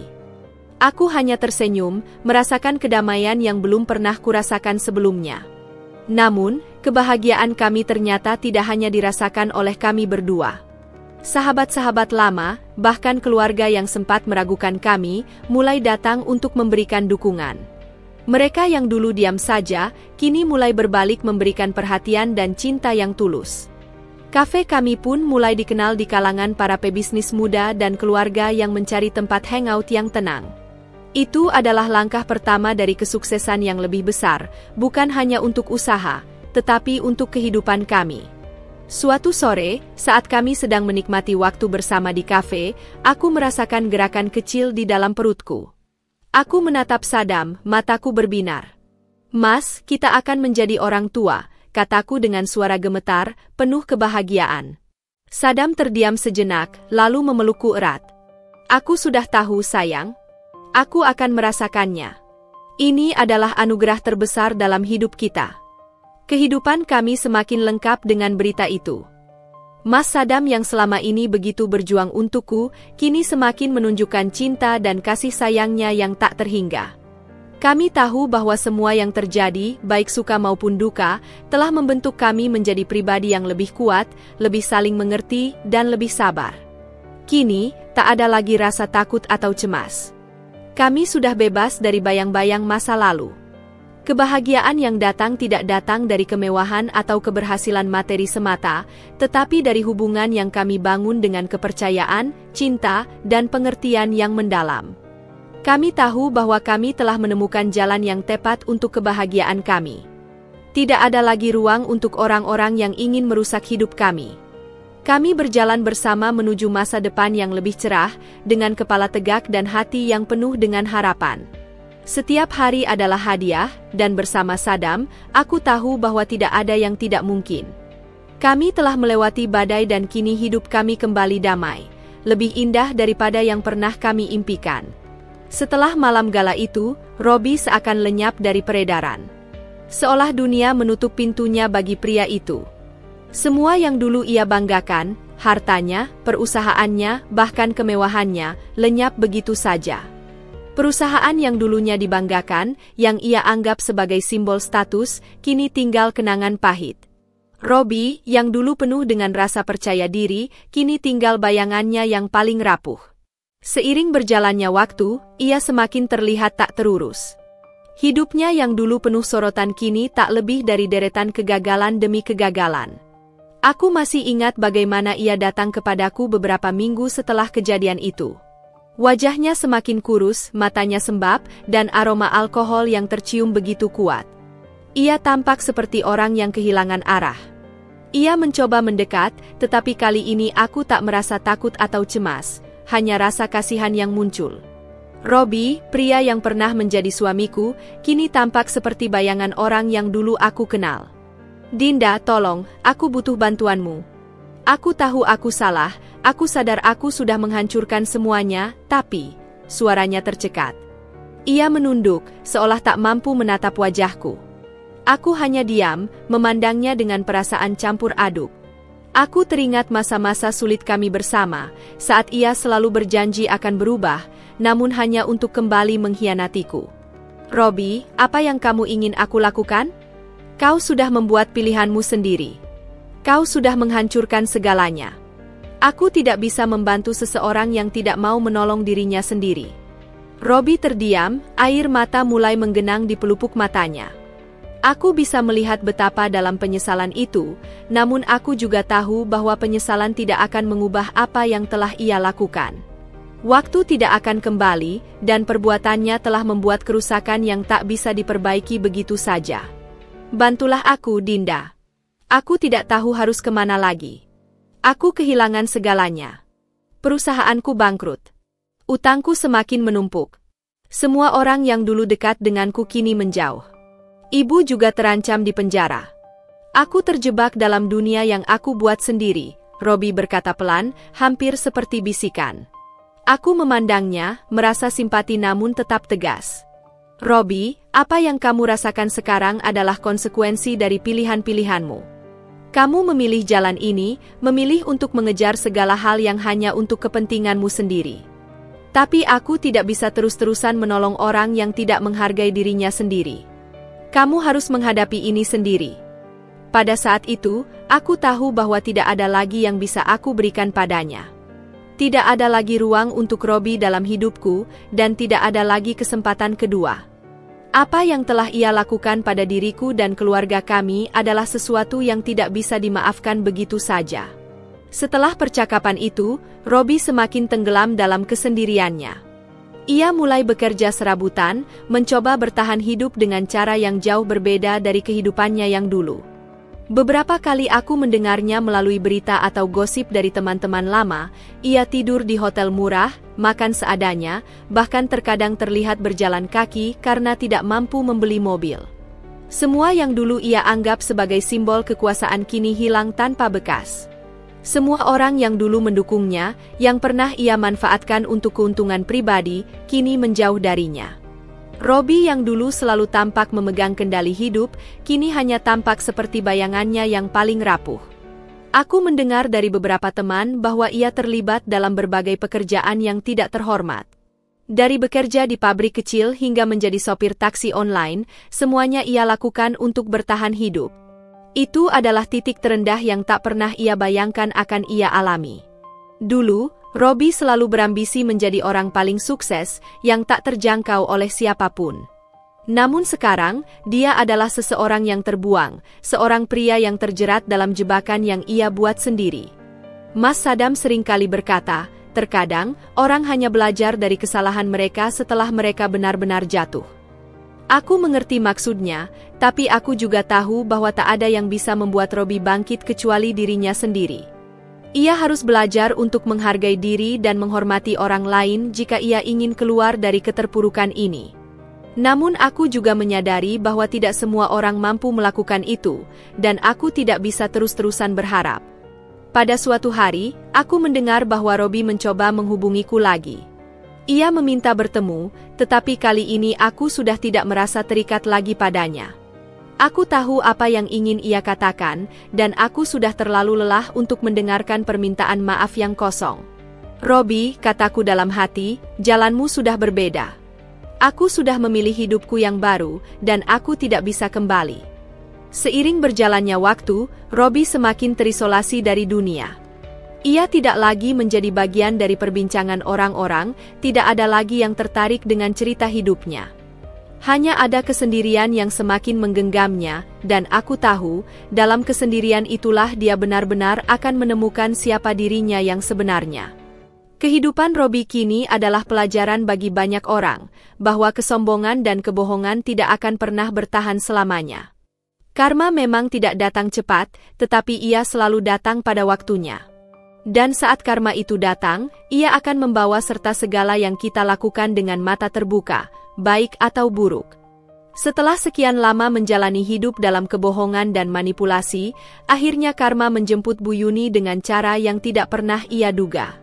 Aku hanya tersenyum, merasakan kedamaian yang belum pernah kurasakan sebelumnya. Namun, kebahagiaan kami ternyata tidak hanya dirasakan oleh kami berdua. Sahabat-sahabat lama, bahkan keluarga yang sempat meragukan kami, mulai datang untuk memberikan dukungan. Mereka yang dulu diam saja, kini mulai berbalik memberikan perhatian dan cinta yang tulus. Kafe kami pun mulai dikenal di kalangan para pebisnis muda dan keluarga yang mencari tempat hangout yang tenang. Itu adalah langkah pertama dari kesuksesan yang lebih besar, bukan hanya untuk usaha, tetapi untuk kehidupan kami. Suatu sore, saat kami sedang menikmati waktu bersama di kafe, aku merasakan gerakan kecil di dalam perutku. Aku menatap Sadam, mataku berbinar. Mas, kita akan menjadi orang tua, kataku dengan suara gemetar, penuh kebahagiaan. Sadam terdiam sejenak, lalu memelukku erat. Aku sudah tahu, sayang. Aku akan merasakannya. Ini adalah anugerah terbesar dalam hidup kita. Kehidupan kami semakin lengkap dengan berita itu. Mas Sadam yang selama ini begitu berjuang untukku, kini semakin menunjukkan cinta dan kasih sayangnya yang tak terhingga. Kami tahu bahwa semua yang terjadi, baik suka maupun duka, telah membentuk kami menjadi pribadi yang lebih kuat, lebih saling mengerti, dan lebih sabar. Kini, tak ada lagi rasa takut atau cemas. Kami sudah bebas dari bayang-bayang masa lalu. Kebahagiaan yang datang tidak datang dari kemewahan atau keberhasilan materi semata, tetapi dari hubungan yang kami bangun dengan kepercayaan, cinta, dan pengertian yang mendalam. Kami tahu bahwa kami telah menemukan jalan yang tepat untuk kebahagiaan kami. Tidak ada lagi ruang untuk orang-orang yang ingin merusak hidup kami. Kami berjalan bersama menuju masa depan yang lebih cerah, dengan kepala tegak dan hati yang penuh dengan harapan. Setiap hari adalah hadiah, dan bersama Sadam, aku tahu bahwa tidak ada yang tidak mungkin. Kami telah melewati badai dan kini hidup kami kembali damai, lebih indah daripada yang pernah kami impikan. Setelah malam gala itu, Robi seakan lenyap dari peredaran. Seolah dunia menutup pintunya bagi pria itu. Semua yang dulu ia banggakan, hartanya, perusahaannya, bahkan kemewahannya, lenyap begitu saja. Perusahaan yang dulunya dibanggakan, yang ia anggap sebagai simbol status, kini tinggal kenangan pahit. Robbie, yang dulu penuh dengan rasa percaya diri, kini tinggal bayangannya yang paling rapuh. Seiring berjalannya waktu, ia semakin terlihat tak terurus. Hidupnya yang dulu penuh sorotan kini tak lebih dari deretan kegagalan demi kegagalan. Aku masih ingat bagaimana ia datang kepadaku beberapa minggu setelah kejadian itu. Wajahnya semakin kurus, matanya sembab, dan aroma alkohol yang tercium begitu kuat. Ia tampak seperti orang yang kehilangan arah. Ia mencoba mendekat, tetapi kali ini aku tak merasa takut atau cemas, hanya rasa kasihan yang muncul. Robbie, pria yang pernah menjadi suamiku, kini tampak seperti bayangan orang yang dulu aku kenal. Dinda, tolong, aku butuh bantuanmu. Aku tahu aku salah, aku sadar aku sudah menghancurkan semuanya, tapi suaranya tercekat. Ia menunduk, seolah tak mampu menatap wajahku. Aku hanya diam, memandangnya dengan perasaan campur aduk. Aku teringat masa-masa sulit kami bersama, saat ia selalu berjanji akan berubah, namun hanya untuk kembali mengkhianatiku. Robbie, apa yang kamu ingin aku lakukan? Kau sudah membuat pilihanmu sendiri. Kau sudah menghancurkan segalanya. Aku tidak bisa membantu seseorang yang tidak mau menolong dirinya sendiri. Robbie terdiam, air mata mulai menggenang di pelupuk matanya. Aku bisa melihat betapa dalam penyesalan itu, namun aku juga tahu bahwa penyesalan tidak akan mengubah apa yang telah ia lakukan. Waktu tidak akan kembali, dan perbuatannya telah membuat kerusakan yang tak bisa diperbaiki begitu saja. Bantulah aku, Dinda. Aku tidak tahu harus kemana lagi. Aku kehilangan segalanya. Perusahaanku bangkrut. Utangku semakin menumpuk. Semua orang yang dulu dekat denganku kini menjauh. Ibu juga terancam di penjara. Aku terjebak dalam dunia yang aku buat sendiri, Robbie berkata pelan, hampir seperti bisikan. Aku memandangnya, merasa simpati namun tetap tegas. Robbie, apa yang kamu rasakan sekarang adalah konsekuensi dari pilihan-pilihanmu. Kamu memilih jalan ini, memilih untuk mengejar segala hal yang hanya untuk kepentinganmu sendiri. Tapi aku tidak bisa terus-terusan menolong orang yang tidak menghargai dirinya sendiri. Kamu harus menghadapi ini sendiri. Pada saat itu, aku tahu bahwa tidak ada lagi yang bisa aku berikan padanya. Tidak ada lagi ruang untuk Robbie dalam hidupku, dan tidak ada lagi kesempatan kedua. Apa yang telah ia lakukan pada diriku dan keluarga kami adalah sesuatu yang tidak bisa dimaafkan begitu saja. Setelah percakapan itu, Robbie semakin tenggelam dalam kesendiriannya. Ia mulai bekerja serabutan, mencoba bertahan hidup dengan cara yang jauh berbeda dari kehidupannya yang dulu. Beberapa kali aku mendengarnya melalui berita atau gosip dari teman-teman lama, ia tidur di hotel murah, makan seadanya, bahkan terkadang terlihat berjalan kaki karena tidak mampu membeli mobil. Semua yang dulu ia anggap sebagai simbol kekuasaan kini hilang tanpa bekas. Semua orang yang dulu mendukungnya, yang pernah ia manfaatkan untuk keuntungan pribadi, kini menjauh darinya. Robbie yang dulu selalu tampak memegang kendali hidup, kini hanya tampak seperti bayangannya yang paling rapuh. Aku mendengar dari beberapa teman bahwa ia terlibat dalam berbagai pekerjaan yang tidak terhormat. Dari bekerja di pabrik kecil hingga menjadi sopir taksi online, semuanya ia lakukan untuk bertahan hidup. Itu adalah titik terendah yang tak pernah ia bayangkan akan ia alami. Dulu, Robbie selalu berambisi menjadi orang paling sukses yang tak terjangkau oleh siapapun. Namun sekarang, dia adalah seseorang yang terbuang, seorang pria yang terjerat dalam jebakan yang ia buat sendiri. Mas Saddam seringkali berkata, terkadang, orang hanya belajar dari kesalahan mereka setelah mereka benar-benar jatuh. Aku mengerti maksudnya, tapi aku juga tahu bahwa tak ada yang bisa membuat Robbie bangkit kecuali dirinya sendiri. Ia harus belajar untuk menghargai diri dan menghormati orang lain jika ia ingin keluar dari keterpurukan ini. Namun aku juga menyadari bahwa tidak semua orang mampu melakukan itu, dan aku tidak bisa terus-terusan berharap. Pada suatu hari, aku mendengar bahwa Robbie mencoba menghubungiku lagi. Ia meminta bertemu, tetapi kali ini aku sudah tidak merasa terikat lagi padanya. Aku tahu apa yang ingin ia katakan, dan aku sudah terlalu lelah untuk mendengarkan permintaan maaf yang kosong. Robbie, kataku dalam hati, jalanmu sudah berbeda. Aku sudah memilih hidupku yang baru, dan aku tidak bisa kembali. Seiring berjalannya waktu, Robbie semakin terisolasi dari dunia. Ia tidak lagi menjadi bagian dari perbincangan orang-orang, tidak ada lagi yang tertarik dengan cerita hidupnya. Hanya ada kesendirian yang semakin menggenggamnya, dan aku tahu, dalam kesendirian itulah dia benar-benar akan menemukan siapa dirinya yang sebenarnya. Kehidupan Robbie kini adalah pelajaran bagi banyak orang, bahwa kesombongan dan kebohongan tidak akan pernah bertahan selamanya. Karma memang tidak datang cepat, tetapi ia selalu datang pada waktunya. Dan saat karma itu datang, ia akan membawa serta segala yang kita lakukan dengan mata terbuka, baik atau buruk. Setelah sekian lama menjalani hidup dalam kebohongan dan manipulasi, akhirnya karma menjemput Bu Yuni dengan cara yang tidak pernah ia duga.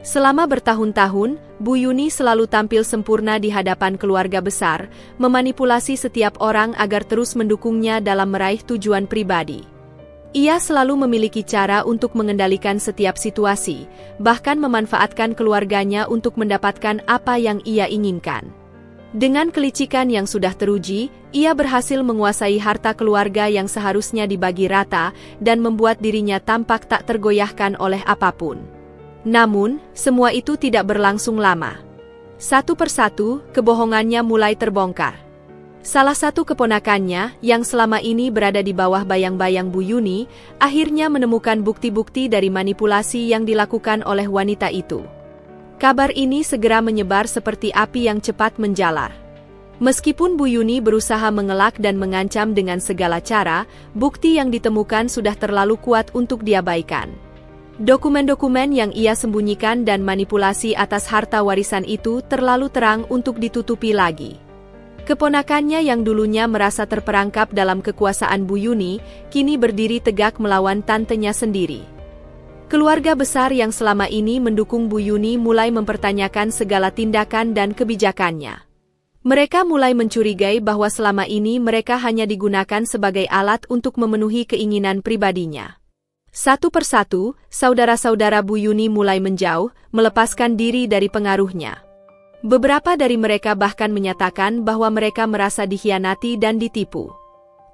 Selama bertahun-tahun, Bu Yuni selalu tampil sempurna di hadapan keluarga besar, memanipulasi setiap orang agar terus mendukungnya dalam meraih tujuan pribadi. Ia selalu memiliki cara untuk mengendalikan setiap situasi, bahkan memanfaatkan keluarganya untuk mendapatkan apa yang ia inginkan. Dengan kelicikan yang sudah teruji, ia berhasil menguasai harta keluarga yang seharusnya dibagi rata dan membuat dirinya tampak tak tergoyahkan oleh apapun. Namun, semua itu tidak berlangsung lama. Satu persatu, kebohongannya mulai terbongkar. Salah satu keponakannya, yang selama ini berada di bawah bayang-bayang Bu Yuni, akhirnya menemukan bukti-bukti dari manipulasi yang dilakukan oleh wanita itu. Kabar ini segera menyebar seperti api yang cepat menjalar. Meskipun Bu Yuni berusaha mengelak dan mengancam dengan segala cara, bukti yang ditemukan sudah terlalu kuat untuk diabaikan. Dokumen-dokumen yang ia sembunyikan dan manipulasi atas harta warisan itu terlalu terang untuk ditutupi lagi. Keponakannya yang dulunya merasa terperangkap dalam kekuasaan Bu Yuni, kini berdiri tegak melawan tantenya sendiri. Keluarga besar yang selama ini mendukung Bu Yuni mulai mempertanyakan segala tindakan dan kebijakannya. Mereka mulai mencurigai bahwa selama ini mereka hanya digunakan sebagai alat untuk memenuhi keinginan pribadinya. Satu persatu, saudara-saudara Bu Yuni mulai menjauh, melepaskan diri dari pengaruhnya. Beberapa dari mereka bahkan menyatakan bahwa mereka merasa dikhianati dan ditipu.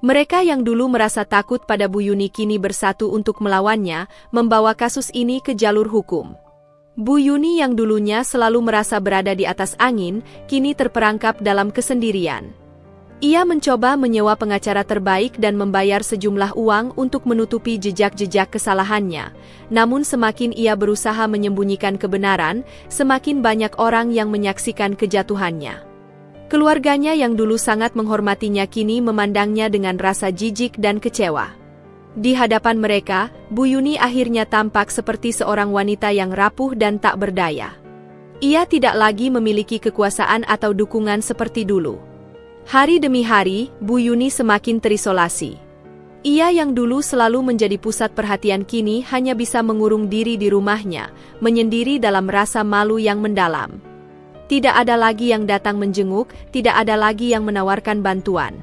Mereka yang dulu merasa takut pada Bu Yuni kini bersatu untuk melawannya, membawa kasus ini ke jalur hukum. Bu Yuni yang dulunya selalu merasa berada di atas angin, kini terperangkap dalam kesendirian. Ia mencoba menyewa pengacara terbaik dan membayar sejumlah uang untuk menutupi jejak-jejak kesalahannya. Namun semakin ia berusaha menyembunyikan kebenaran, semakin banyak orang yang menyaksikan kejatuhannya. Keluarganya yang dulu sangat menghormatinya kini memandangnya dengan rasa jijik dan kecewa. Di hadapan mereka, Bu Yuni akhirnya tampak seperti seorang wanita yang rapuh dan tak berdaya. Ia tidak lagi memiliki kekuasaan atau dukungan seperti dulu. Hari demi hari, Bu Yuni semakin terisolasi. Ia yang dulu selalu menjadi pusat perhatian kini hanya bisa mengurung diri di rumahnya, menyendiri dalam rasa malu yang mendalam. Tidak ada lagi yang datang menjenguk, tidak ada lagi yang menawarkan bantuan.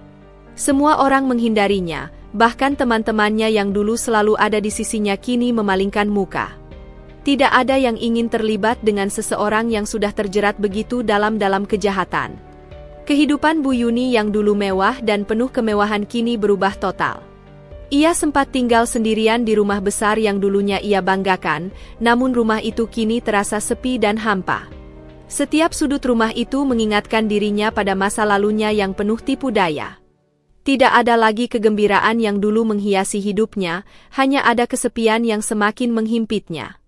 Semua orang menghindarinya, bahkan teman-temannya yang dulu selalu ada di sisinya kini memalingkan muka. Tidak ada yang ingin terlibat dengan seseorang yang sudah terjerat begitu dalam kejahatan. Kehidupan Bu Yuni yang dulu mewah dan penuh kemewahan kini berubah total. Ia sempat tinggal sendirian di rumah besar yang dulunya ia banggakan, namun rumah itu kini terasa sepi dan hampa. Setiap sudut rumah itu mengingatkan dirinya pada masa lalunya yang penuh tipu daya. Tidak ada lagi kegembiraan yang dulu menghiasi hidupnya, hanya ada kesepian yang semakin menghimpitnya.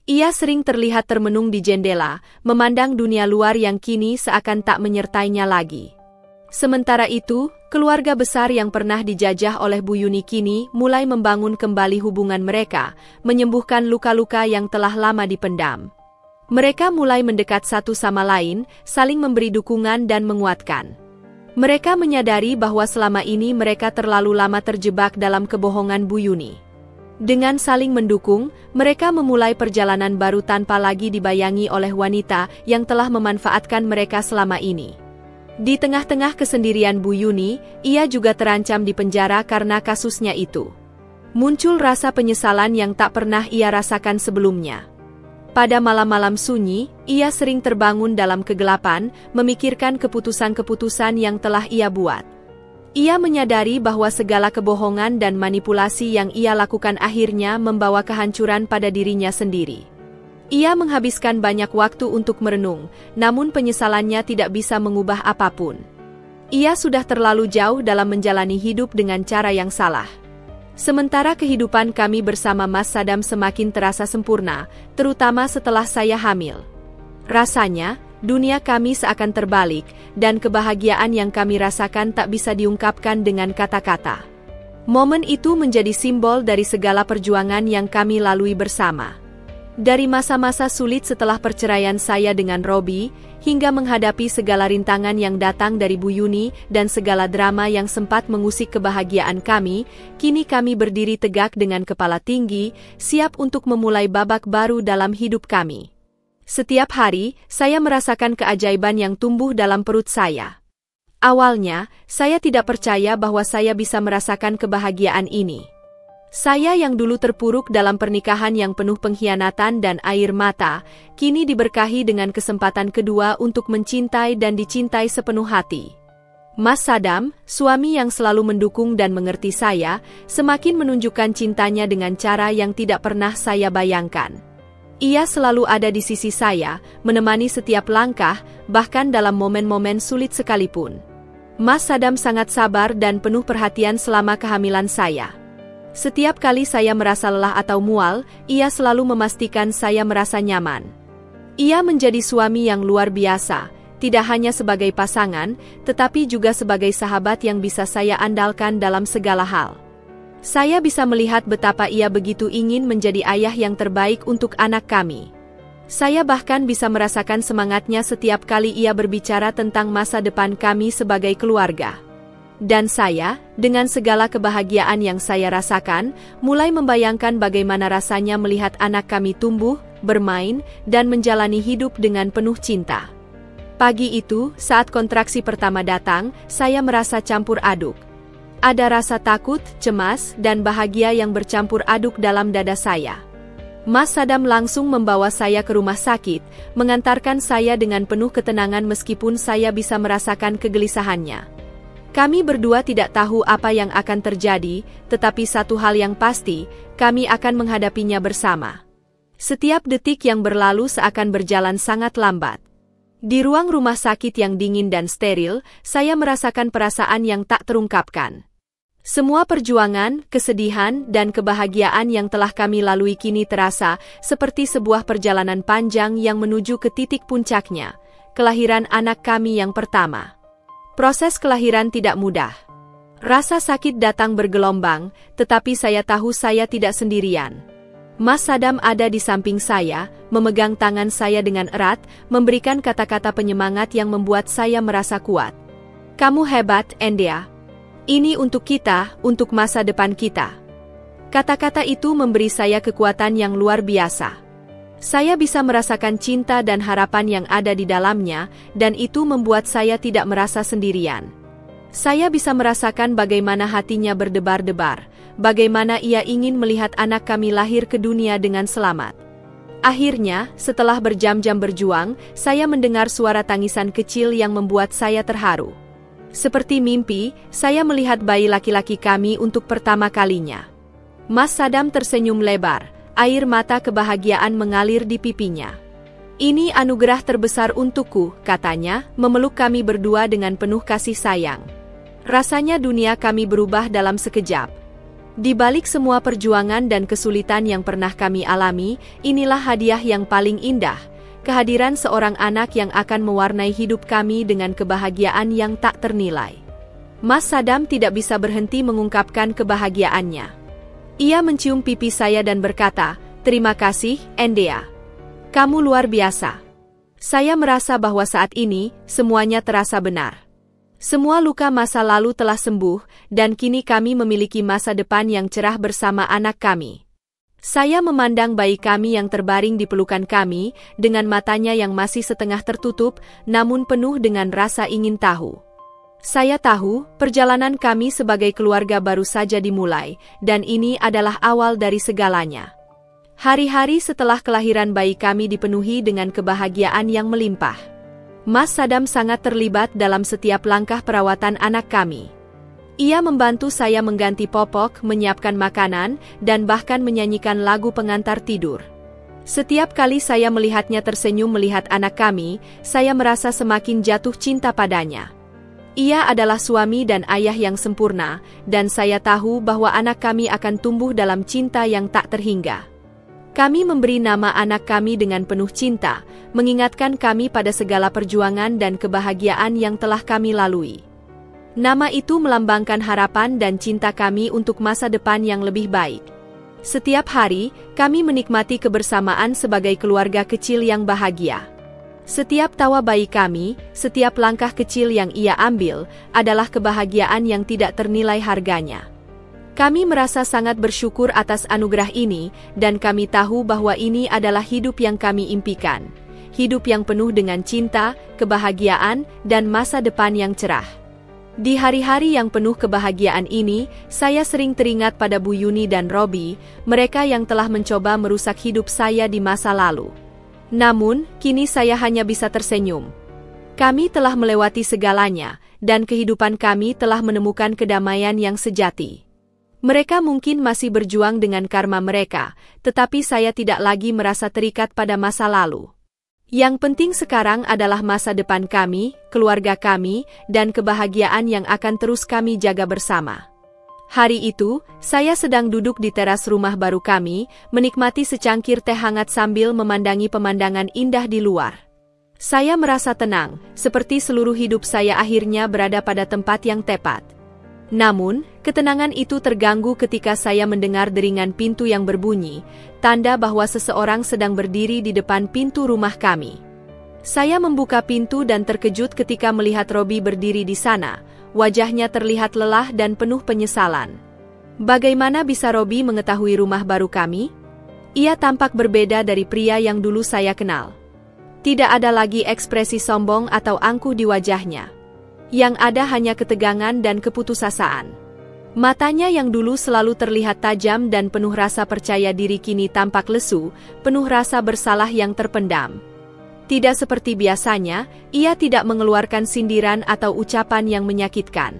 Ia sering terlihat termenung di jendela, memandang dunia luar yang kini seakan tak menyertainya lagi. Sementara itu, keluarga besar yang pernah dijajah oleh Bu Yuni kini mulai membangun kembali hubungan mereka, menyembuhkan luka-luka yang telah lama dipendam. Mereka mulai mendekat satu sama lain, saling memberi dukungan dan menguatkan. Mereka menyadari bahwa selama ini mereka terlalu lama terjebak dalam kebohongan Bu Yuni. Dengan saling mendukung, mereka memulai perjalanan baru tanpa lagi dibayangi oleh wanita yang telah memanfaatkan mereka selama ini. Di tengah-tengah kesendirian Bu Yuni, ia juga terancam di penjara karena kasusnya itu. Muncul rasa penyesalan yang tak pernah ia rasakan sebelumnya. Pada malam-malam sunyi, ia sering terbangun dalam kegelapan, memikirkan keputusan-keputusan yang telah ia buat. Ia menyadari bahwa segala kebohongan dan manipulasi yang ia lakukan akhirnya membawa kehancuran pada dirinya sendiri. Ia menghabiskan banyak waktu untuk merenung, namun penyesalannya tidak bisa mengubah apapun. Ia sudah terlalu jauh dalam menjalani hidup dengan cara yang salah. Sementara kehidupan kami bersama Mas Sadam semakin terasa sempurna, terutama setelah saya hamil. Rasanya, dunia kami seakan terbalik, dan kebahagiaan yang kami rasakan tak bisa diungkapkan dengan kata-kata. Momen itu menjadi simbol dari segala perjuangan yang kami lalui bersama. Dari masa-masa sulit setelah perceraian saya dengan Robi, hingga menghadapi segala rintangan yang datang dari Bu Yuni dan segala drama yang sempat mengusik kebahagiaan kami, kini kami berdiri tegak dengan kepala tinggi, siap untuk memulai babak baru dalam hidup kami. Setiap hari, saya merasakan keajaiban yang tumbuh dalam perut saya. Awalnya, saya tidak percaya bahwa saya bisa merasakan kebahagiaan ini. Saya yang dulu terpuruk dalam pernikahan yang penuh pengkhianatan dan air mata, kini diberkahi dengan kesempatan kedua untuk mencintai dan dicintai sepenuh hati. Mas Sadam, suami yang selalu mendukung dan mengerti saya, semakin menunjukkan cintanya dengan cara yang tidak pernah saya bayangkan. Ia selalu ada di sisi saya, menemani setiap langkah, bahkan dalam momen-momen sulit sekalipun. Mas Sadam sangat sabar dan penuh perhatian selama kehamilan saya. Setiap kali saya merasa lelah atau mual, ia selalu memastikan saya merasa nyaman. Ia menjadi suami yang luar biasa, tidak hanya sebagai pasangan, tetapi juga sebagai sahabat yang bisa saya andalkan dalam segala hal. Saya bisa melihat betapa ia begitu ingin menjadi ayah yang terbaik untuk anak kami. Saya bahkan bisa merasakan semangatnya setiap kali ia berbicara tentang masa depan kami sebagai keluarga. Dan saya, dengan segala kebahagiaan yang saya rasakan, mulai membayangkan bagaimana rasanya melihat anak kami tumbuh, bermain, dan menjalani hidup dengan penuh cinta. Pagi itu, saat kontraksi pertama datang, saya merasa campur aduk. Ada rasa takut, cemas, dan bahagia yang bercampur aduk dalam dada saya. Mas Sadam langsung membawa saya ke rumah sakit, mengantarkan saya dengan penuh ketenangan meskipun saya bisa merasakan kegelisahannya. Kami berdua tidak tahu apa yang akan terjadi, tetapi satu hal yang pasti, kami akan menghadapinya bersama. Setiap detik yang berlalu seakan berjalan sangat lambat. Di ruang rumah sakit yang dingin dan steril, saya merasakan perasaan yang tak terungkapkan. Semua perjuangan, kesedihan, dan kebahagiaan yang telah kami lalui kini terasa seperti sebuah perjalanan panjang yang menuju ke titik puncaknya, kelahiran anak kami yang pertama. Proses kelahiran tidak mudah. Rasa sakit datang bergelombang, tetapi saya tahu saya tidak sendirian. Mas Sadam ada di samping saya, memegang tangan saya dengan erat, memberikan kata-kata penyemangat yang membuat saya merasa kuat. "Kamu hebat, Endea. Ini untuk kita, untuk masa depan kita." Kata-kata itu memberi saya kekuatan yang luar biasa. Saya bisa merasakan cinta dan harapan yang ada di dalamnya, dan itu membuat saya tidak merasa sendirian. Saya bisa merasakan bagaimana hatinya berdebar-debar, bagaimana ia ingin melihat anak kami lahir ke dunia dengan selamat. Akhirnya, setelah berjam-jam berjuang, saya mendengar suara tangisan kecil yang membuat saya terharu. Seperti mimpi, saya melihat bayi laki-laki kami untuk pertama kalinya. Mas Sadam tersenyum lebar. Air mata kebahagiaan mengalir di pipinya. "Ini anugerah terbesar untukku," katanya, memeluk kami berdua dengan penuh kasih sayang. Rasanya dunia kami berubah dalam sekejap. Di balik semua perjuangan dan kesulitan yang pernah kami alami, inilah hadiah yang paling indah, kehadiran seorang anak yang akan mewarnai hidup kami dengan kebahagiaan yang tak ternilai. Mas Sadam tidak bisa berhenti mengungkapkan kebahagiaannya. Ia mencium pipi saya dan berkata, "Terima kasih, Endea. Kamu luar biasa." Saya merasa bahwa saat ini, semuanya terasa benar. Semua luka masa lalu telah sembuh, dan kini kami memiliki masa depan yang cerah bersama anak kami. Saya memandang bayi kami yang terbaring di pelukan kami, dengan matanya yang masih setengah tertutup, namun penuh dengan rasa ingin tahu. Saya tahu, perjalanan kami sebagai keluarga baru saja dimulai, dan ini adalah awal dari segalanya. Hari-hari setelah kelahiran bayi kami dipenuhi dengan kebahagiaan yang melimpah. Mas Sadam sangat terlibat dalam setiap langkah perawatan anak kami. Ia membantu saya mengganti popok, menyiapkan makanan, dan bahkan menyanyikan lagu pengantar tidur. Setiap kali saya melihatnya tersenyum melihat anak kami, saya merasa semakin jatuh cinta padanya. Ia adalah suami dan ayah yang sempurna, dan saya tahu bahwa anak kami akan tumbuh dalam cinta yang tak terhingga. Kami memberi nama anak kami dengan penuh cinta, mengingatkan kami pada segala perjuangan dan kebahagiaan yang telah kami lalui. Nama itu melambangkan harapan dan cinta kami untuk masa depan yang lebih baik. Setiap hari, kami menikmati kebersamaan sebagai keluarga kecil yang bahagia. Setiap tawa bayi kami, setiap langkah kecil yang ia ambil, adalah kebahagiaan yang tidak ternilai harganya. Kami merasa sangat bersyukur atas anugerah ini, dan kami tahu bahwa ini adalah hidup yang kami impikan. Hidup yang penuh dengan cinta, kebahagiaan, dan masa depan yang cerah. Di hari-hari yang penuh kebahagiaan ini, saya sering teringat pada Bu Yuni dan Robi, mereka yang telah mencoba merusak hidup saya di masa lalu. Namun, kini saya hanya bisa tersenyum. Kami telah melewati segalanya, dan kehidupan kami telah menemukan kedamaian yang sejati. Mereka mungkin masih berjuang dengan karma mereka, tetapi saya tidak lagi merasa terikat pada masa lalu. Yang penting sekarang adalah masa depan kami, keluarga kami, dan kebahagiaan yang akan terus kami jaga bersama. Hari itu, saya sedang duduk di teras rumah baru kami, menikmati secangkir teh hangat sambil memandangi pemandangan indah di luar. Saya merasa tenang, seperti seluruh hidup saya akhirnya berada pada tempat yang tepat. Namun, ketenangan itu terganggu ketika saya mendengar deringan pintu yang berbunyi, tanda bahwa seseorang sedang berdiri di depan pintu rumah kami. Saya membuka pintu dan terkejut ketika melihat Robi berdiri di sana, wajahnya terlihat lelah dan penuh penyesalan. Bagaimana bisa Robi mengetahui rumah baru kami? Ia tampak berbeda dari pria yang dulu saya kenal. Tidak ada lagi ekspresi sombong atau angkuh di wajahnya. Yang ada hanya ketegangan dan keputusasaan. Matanya yang dulu selalu terlihat tajam dan penuh rasa percaya diri kini tampak lesu, penuh rasa bersalah yang terpendam. Tidak seperti biasanya, ia tidak mengeluarkan sindiran atau ucapan yang menyakitkan.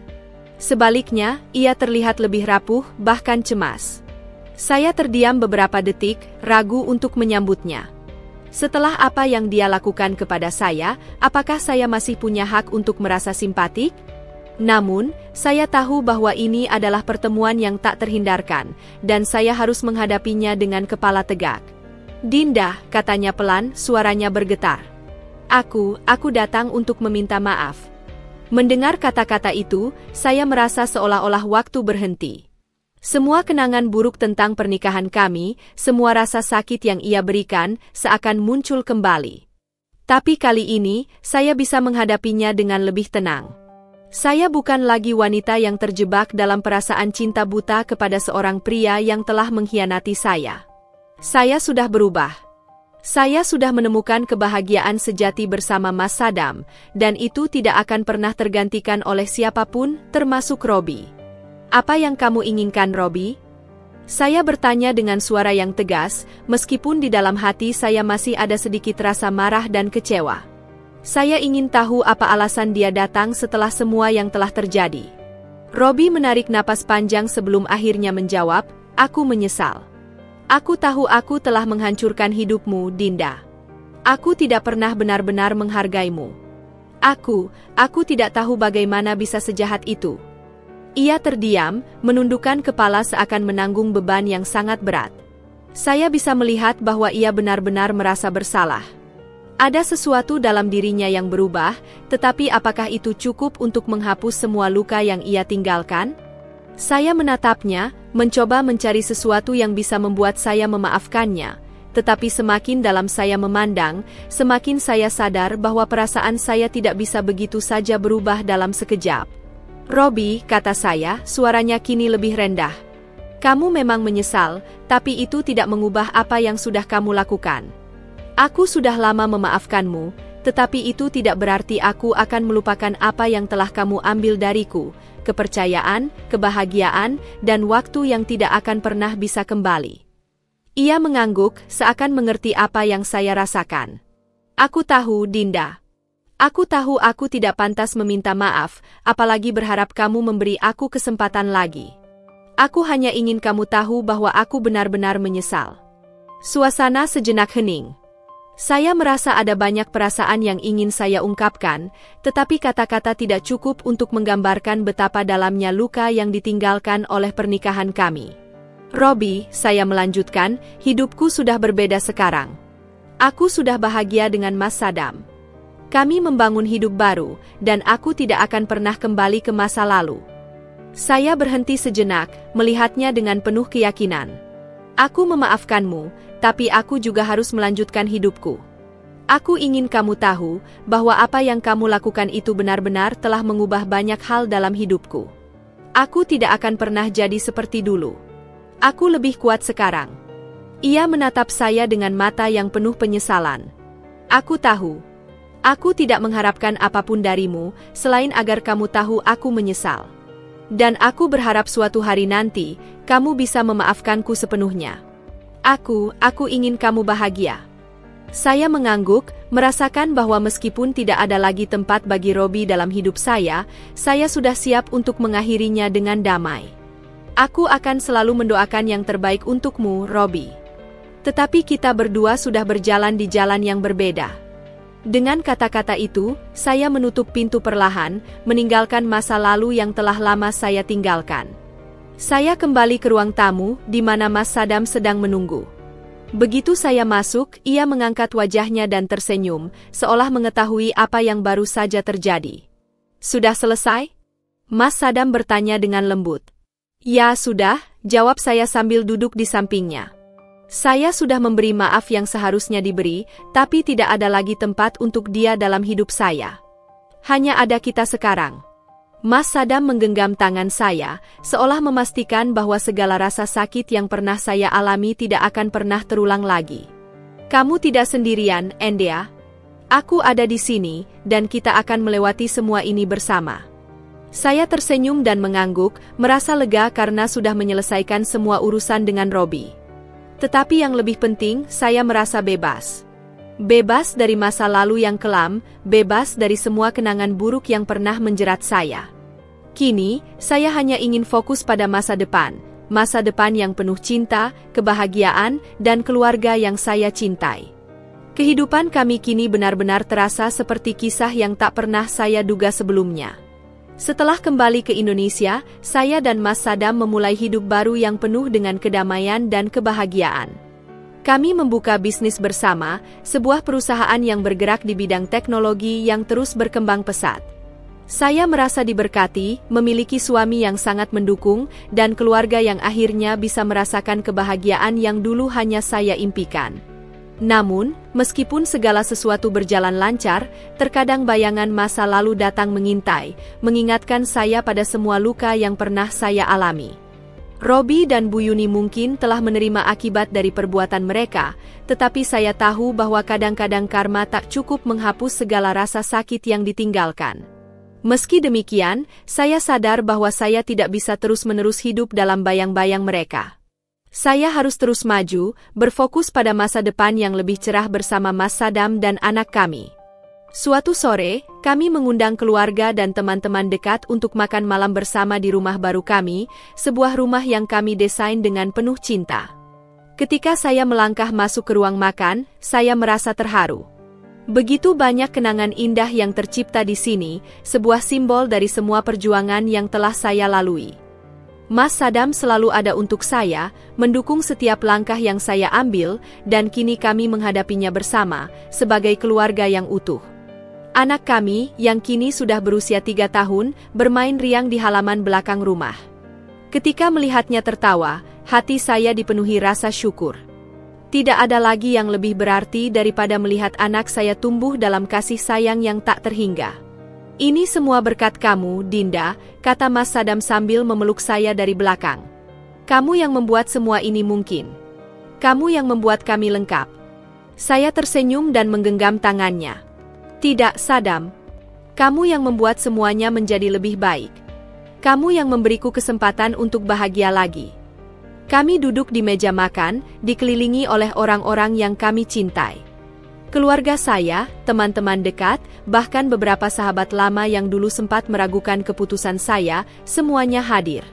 Sebaliknya, ia terlihat lebih rapuh, bahkan cemas. Saya terdiam beberapa detik, ragu untuk menyambutnya. Setelah apa yang dia lakukan kepada saya, apakah saya masih punya hak untuk merasa simpatik? Namun, saya tahu bahwa ini adalah pertemuan yang tak terhindarkan, dan saya harus menghadapinya dengan kepala tegak. "Dinda," katanya pelan, suaranya bergetar. Aku datang untuk meminta maaf." Mendengar kata-kata itu, saya merasa seolah-olah waktu berhenti. Semua kenangan buruk tentang pernikahan kami, semua rasa sakit yang ia berikan, seakan muncul kembali. Tapi kali ini, saya bisa menghadapinya dengan lebih tenang. Saya bukan lagi wanita yang terjebak dalam perasaan cinta buta kepada seorang pria yang telah mengkhianati saya. Saya sudah berubah. Saya sudah menemukan kebahagiaan sejati bersama Mas Sadam, dan itu tidak akan pernah tergantikan oleh siapapun, termasuk Robi. "Apa yang kamu inginkan, Robi?" Saya bertanya dengan suara yang tegas, meskipun di dalam hati saya masih ada sedikit rasa marah dan kecewa. Saya ingin tahu apa alasan dia datang setelah semua yang telah terjadi. Robi menarik napas panjang sebelum akhirnya menjawab, "Aku menyesal. Aku tahu aku telah menghancurkan hidupmu, Dinda. Aku tidak pernah benar-benar menghargaimu. Aku tidak tahu bagaimana bisa sejahat itu." Ia terdiam, menundukkan kepala seakan menanggung beban yang sangat berat. Saya bisa melihat bahwa ia benar-benar merasa bersalah. Ada sesuatu dalam dirinya yang berubah, tetapi apakah itu cukup untuk menghapus semua luka yang ia tinggalkan? Saya menatapnya, mencoba mencari sesuatu yang bisa membuat saya memaafkannya, tetapi semakin dalam saya memandang, semakin saya sadar bahwa perasaan saya tidak bisa begitu saja berubah dalam sekejap. "Robi," kata saya, suaranya kini lebih rendah. Kamu memang menyesal, tapi itu tidak mengubah apa yang sudah kamu lakukan. Aku sudah lama memaafkanmu, tetapi itu tidak berarti aku akan melupakan apa yang telah kamu ambil dariku, kepercayaan, kebahagiaan, dan waktu yang tidak akan pernah bisa kembali. Ia mengangguk, seakan mengerti apa yang saya rasakan. Aku tahu, Dinda. Aku tahu aku tidak pantas meminta maaf, apalagi berharap kamu memberi aku kesempatan lagi. Aku hanya ingin kamu tahu bahwa aku benar-benar menyesal. Suasana sejenak hening. Saya merasa ada banyak perasaan yang ingin saya ungkapkan, tetapi kata-kata tidak cukup untuk menggambarkan betapa dalamnya luka yang ditinggalkan oleh pernikahan kami. Robbie, saya melanjutkan, hidupku sudah berbeda sekarang. Aku sudah bahagia dengan Mas Saddam. Kami membangun hidup baru, dan aku tidak akan pernah kembali ke masa lalu. Saya berhenti sejenak, melihatnya dengan penuh keyakinan. Aku memaafkanmu, tapi aku juga harus melanjutkan hidupku. Aku ingin kamu tahu bahwa apa yang kamu lakukan itu benar-benar telah mengubah banyak hal dalam hidupku. Aku tidak akan pernah jadi seperti dulu. Aku lebih kuat sekarang. Ia menatap saya dengan mata yang penuh penyesalan. Aku tahu. Aku tidak mengharapkan apapun darimu, selain agar kamu tahu aku menyesal. Dan aku berharap suatu hari nanti, kamu bisa memaafkanku sepenuhnya. Aku ingin kamu bahagia. Saya mengangguk, merasakan bahwa meskipun tidak ada lagi tempat bagi Robbie dalam hidup saya sudah siap untuk mengakhirinya dengan damai. Aku akan selalu mendoakan yang terbaik untukmu, Robbie. Tetapi kita berdua sudah berjalan di jalan yang berbeda. Dengan kata-kata itu, saya menutup pintu perlahan, meninggalkan masa lalu yang telah lama saya tinggalkan. Saya kembali ke ruang tamu, di mana Mas Saddam sedang menunggu. Begitu saya masuk, ia mengangkat wajahnya dan tersenyum, seolah mengetahui apa yang baru saja terjadi. Sudah selesai? Mas Saddam bertanya dengan lembut. Ya sudah, jawab saya sambil duduk di sampingnya. Saya sudah memberi maaf yang seharusnya diberi, tapi tidak ada lagi tempat untuk dia dalam hidup saya. Hanya ada kita sekarang. Mas Saddam menggenggam tangan saya, seolah memastikan bahwa segala rasa sakit yang pernah saya alami tidak akan pernah terulang lagi. Kamu tidak sendirian, Endea. Aku ada di sini, dan kita akan melewati semua ini bersama. Saya tersenyum dan mengangguk, merasa lega karena sudah menyelesaikan semua urusan dengan Robbie. Tetapi yang lebih penting, saya merasa bebas. Bebas dari masa lalu yang kelam, bebas dari semua kenangan buruk yang pernah menjerat saya. Kini, saya hanya ingin fokus pada masa depan yang penuh cinta, kebahagiaan, dan keluarga yang saya cintai. Kehidupan kami kini benar-benar terasa seperti kisah yang tak pernah saya duga sebelumnya. Setelah kembali ke Indonesia, saya dan Mas Saddam memulai hidup baru yang penuh dengan kedamaian dan kebahagiaan. Kami membuka bisnis bersama, sebuah perusahaan yang bergerak di bidang teknologi yang terus berkembang pesat. Saya merasa diberkati, memiliki suami yang sangat mendukung, dan keluarga yang akhirnya bisa merasakan kebahagiaan yang dulu hanya saya impikan. Namun, meskipun segala sesuatu berjalan lancar, terkadang bayangan masa lalu datang mengintai, mengingatkan saya pada semua luka yang pernah saya alami. Robbie dan Bu Yuni mungkin telah menerima akibat dari perbuatan mereka, tetapi saya tahu bahwa kadang-kadang karma tak cukup menghapus segala rasa sakit yang ditinggalkan. Meski demikian, saya sadar bahwa saya tidak bisa terus-menerus hidup dalam bayang-bayang mereka. Saya harus terus maju, berfokus pada masa depan yang lebih cerah bersama Mas Saddam dan anak kami. Suatu sore, kami mengundang keluarga dan teman-teman dekat untuk makan malam bersama di rumah baru kami, sebuah rumah yang kami desain dengan penuh cinta. Ketika saya melangkah masuk ke ruang makan, saya merasa terharu. Begitu banyak kenangan indah yang tercipta di sini, sebuah simbol dari semua perjuangan yang telah saya lalui. Mas Saddam selalu ada untuk saya, mendukung setiap langkah yang saya ambil, dan kini kami menghadapinya bersama, sebagai keluarga yang utuh. Anak kami, yang kini sudah berusia 3 tahun, bermain riang di halaman belakang rumah. Ketika melihatnya tertawa, hati saya dipenuhi rasa syukur. Tidak ada lagi yang lebih berarti daripada melihat anak saya tumbuh dalam kasih sayang yang tak terhingga. Ini semua berkat kamu, Dinda, kata Mas Saddam sambil memeluk saya dari belakang. Kamu yang membuat semua ini mungkin. Kamu yang membuat kami lengkap. Saya tersenyum dan menggenggam tangannya. Tidak, Saddam. Kamu yang membuat semuanya menjadi lebih baik. Kamu yang memberiku kesempatan untuk bahagia lagi. Kami duduk di meja makan, dikelilingi oleh orang-orang yang kami cintai. Keluarga saya, teman-teman dekat, bahkan beberapa sahabat lama yang dulu sempat meragukan keputusan saya, semuanya hadir.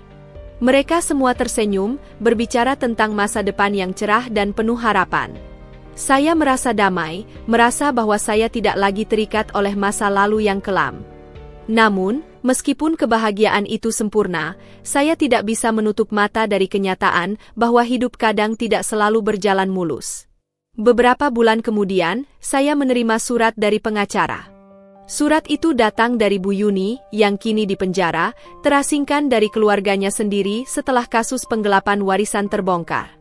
Mereka semua tersenyum, berbicara tentang masa depan yang cerah dan penuh harapan. Saya merasa damai, merasa bahwa saya tidak lagi terikat oleh masa lalu yang kelam. Namun, meskipun kebahagiaan itu sempurna, saya tidak bisa menutup mata dari kenyataan bahwa hidup kadang tidak selalu berjalan mulus. Beberapa bulan kemudian, saya menerima surat dari pengacara. Surat itu datang dari Bu Yuni, yang kini dipenjara, terasingkan dari keluarganya sendiri setelah kasus penggelapan warisan terbongkar.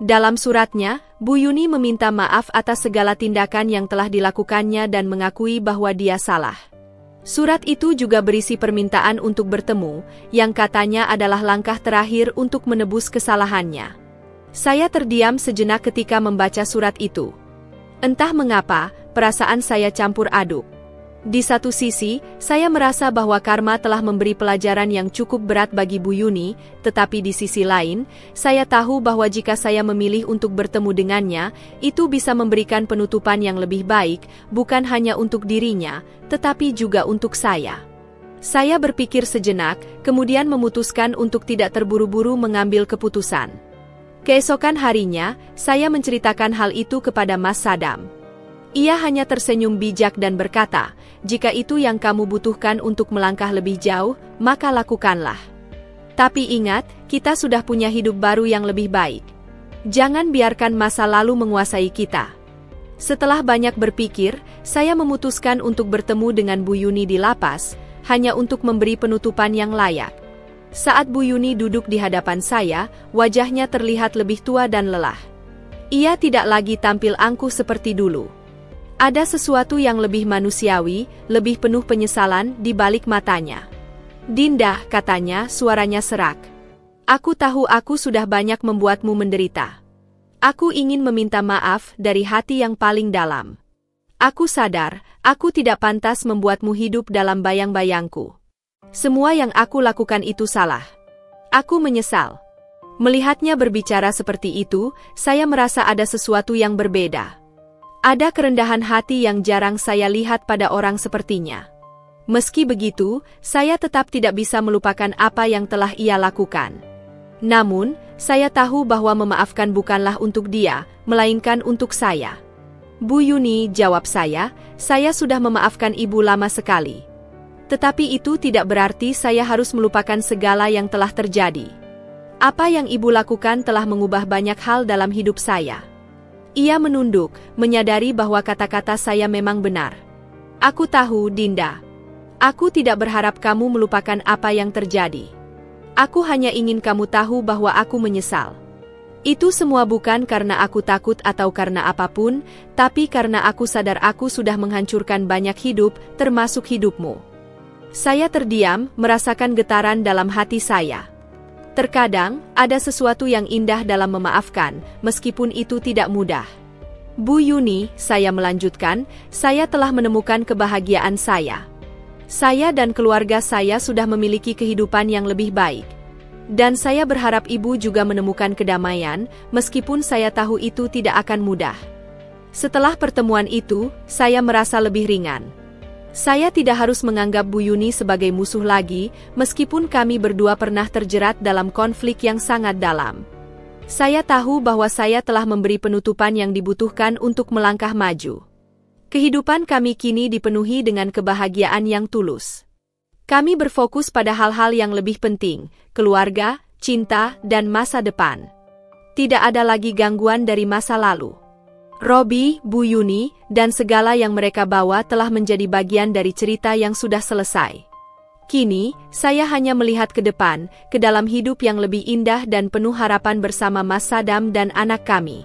Dalam suratnya, Bu Yuni meminta maaf atas segala tindakan yang telah dilakukannya dan mengakui bahwa dia salah. Surat itu juga berisi permintaan untuk bertemu, yang katanya adalah langkah terakhir untuk menebus kesalahannya. Saya terdiam sejenak ketika membaca surat itu. Entah mengapa, perasaan saya campur aduk. Di satu sisi, saya merasa bahwa karma telah memberi pelajaran yang cukup berat bagi Bu Yuni, tetapi di sisi lain, saya tahu bahwa jika saya memilih untuk bertemu dengannya, itu bisa memberikan penutupan yang lebih baik, bukan hanya untuk dirinya, tetapi juga untuk saya. Saya berpikir sejenak, kemudian memutuskan untuk tidak terburu-buru mengambil keputusan. Keesokan harinya, saya menceritakan hal itu kepada Mas Saddam. Ia hanya tersenyum bijak dan berkata, "Jika itu yang kamu butuhkan untuk melangkah lebih jauh, maka lakukanlah. Tapi ingat, kita sudah punya hidup baru yang lebih baik. Jangan biarkan masa lalu menguasai kita." Setelah banyak berpikir, saya memutuskan untuk bertemu dengan Bu Yuni di lapas, hanya untuk memberi penutupan yang layak. Saat Bu Yuni duduk di hadapan saya, wajahnya terlihat lebih tua dan lelah. Ia tidak lagi tampil angkuh seperti dulu. Ada sesuatu yang lebih manusiawi, lebih penuh penyesalan di balik matanya. "Dinda," katanya, suaranya serak. "Aku tahu aku sudah banyak membuatmu menderita. Aku ingin meminta maaf dari hati yang paling dalam. Aku sadar, aku tidak pantas membuatmu hidup dalam bayang-bayangku. Semua yang aku lakukan itu salah. Aku menyesal." Melihatnya berbicara seperti itu, saya merasa ada sesuatu yang berbeda. Ada kerendahan hati yang jarang saya lihat pada orang sepertinya. Meski begitu, saya tetap tidak bisa melupakan apa yang telah ia lakukan. Namun, saya tahu bahwa memaafkan bukanlah untuk dia, melainkan untuk saya. "Bu Yuni," jawab saya sudah memaafkan ibu lama sekali. Tetapi itu tidak berarti saya harus melupakan segala yang telah terjadi. Apa yang ibu lakukan telah mengubah banyak hal dalam hidup saya. Ia menunduk, menyadari bahwa kata-kata saya memang benar. "Aku tahu, Dinda. Aku tidak berharap kamu melupakan apa yang terjadi. Aku hanya ingin kamu tahu bahwa aku menyesal. Itu semua bukan karena aku takut atau karena apapun, tapi karena aku sadar aku sudah menghancurkan banyak hidup, termasuk hidupmu." Saya terdiam, merasakan getaran dalam hati saya. Terkadang, ada sesuatu yang indah dalam memaafkan, meskipun itu tidak mudah. "Bu Yuni," saya melanjutkan, "saya telah menemukan kebahagiaan saya. Saya dan keluarga saya sudah memiliki kehidupan yang lebih baik. Dan saya berharap ibu juga menemukan kedamaian, meskipun saya tahu itu tidak akan mudah." Setelah pertemuan itu, saya merasa lebih ringan. Saya tidak harus menganggap Bu Yuni sebagai musuh lagi, meskipun kami berdua pernah terjerat dalam konflik yang sangat dalam. Saya tahu bahwa saya telah memberi penutupan yang dibutuhkan untuk melangkah maju. Kehidupan kami kini dipenuhi dengan kebahagiaan yang tulus. Kami berfokus pada hal-hal yang lebih penting, keluarga, cinta, dan masa depan. Tidak ada lagi gangguan dari masa lalu. Robi, Bu Yuni, dan segala yang mereka bawa telah menjadi bagian dari cerita yang sudah selesai. Kini, saya hanya melihat ke depan, ke dalam hidup yang lebih indah dan penuh harapan bersama Mas Saddam dan anak kami.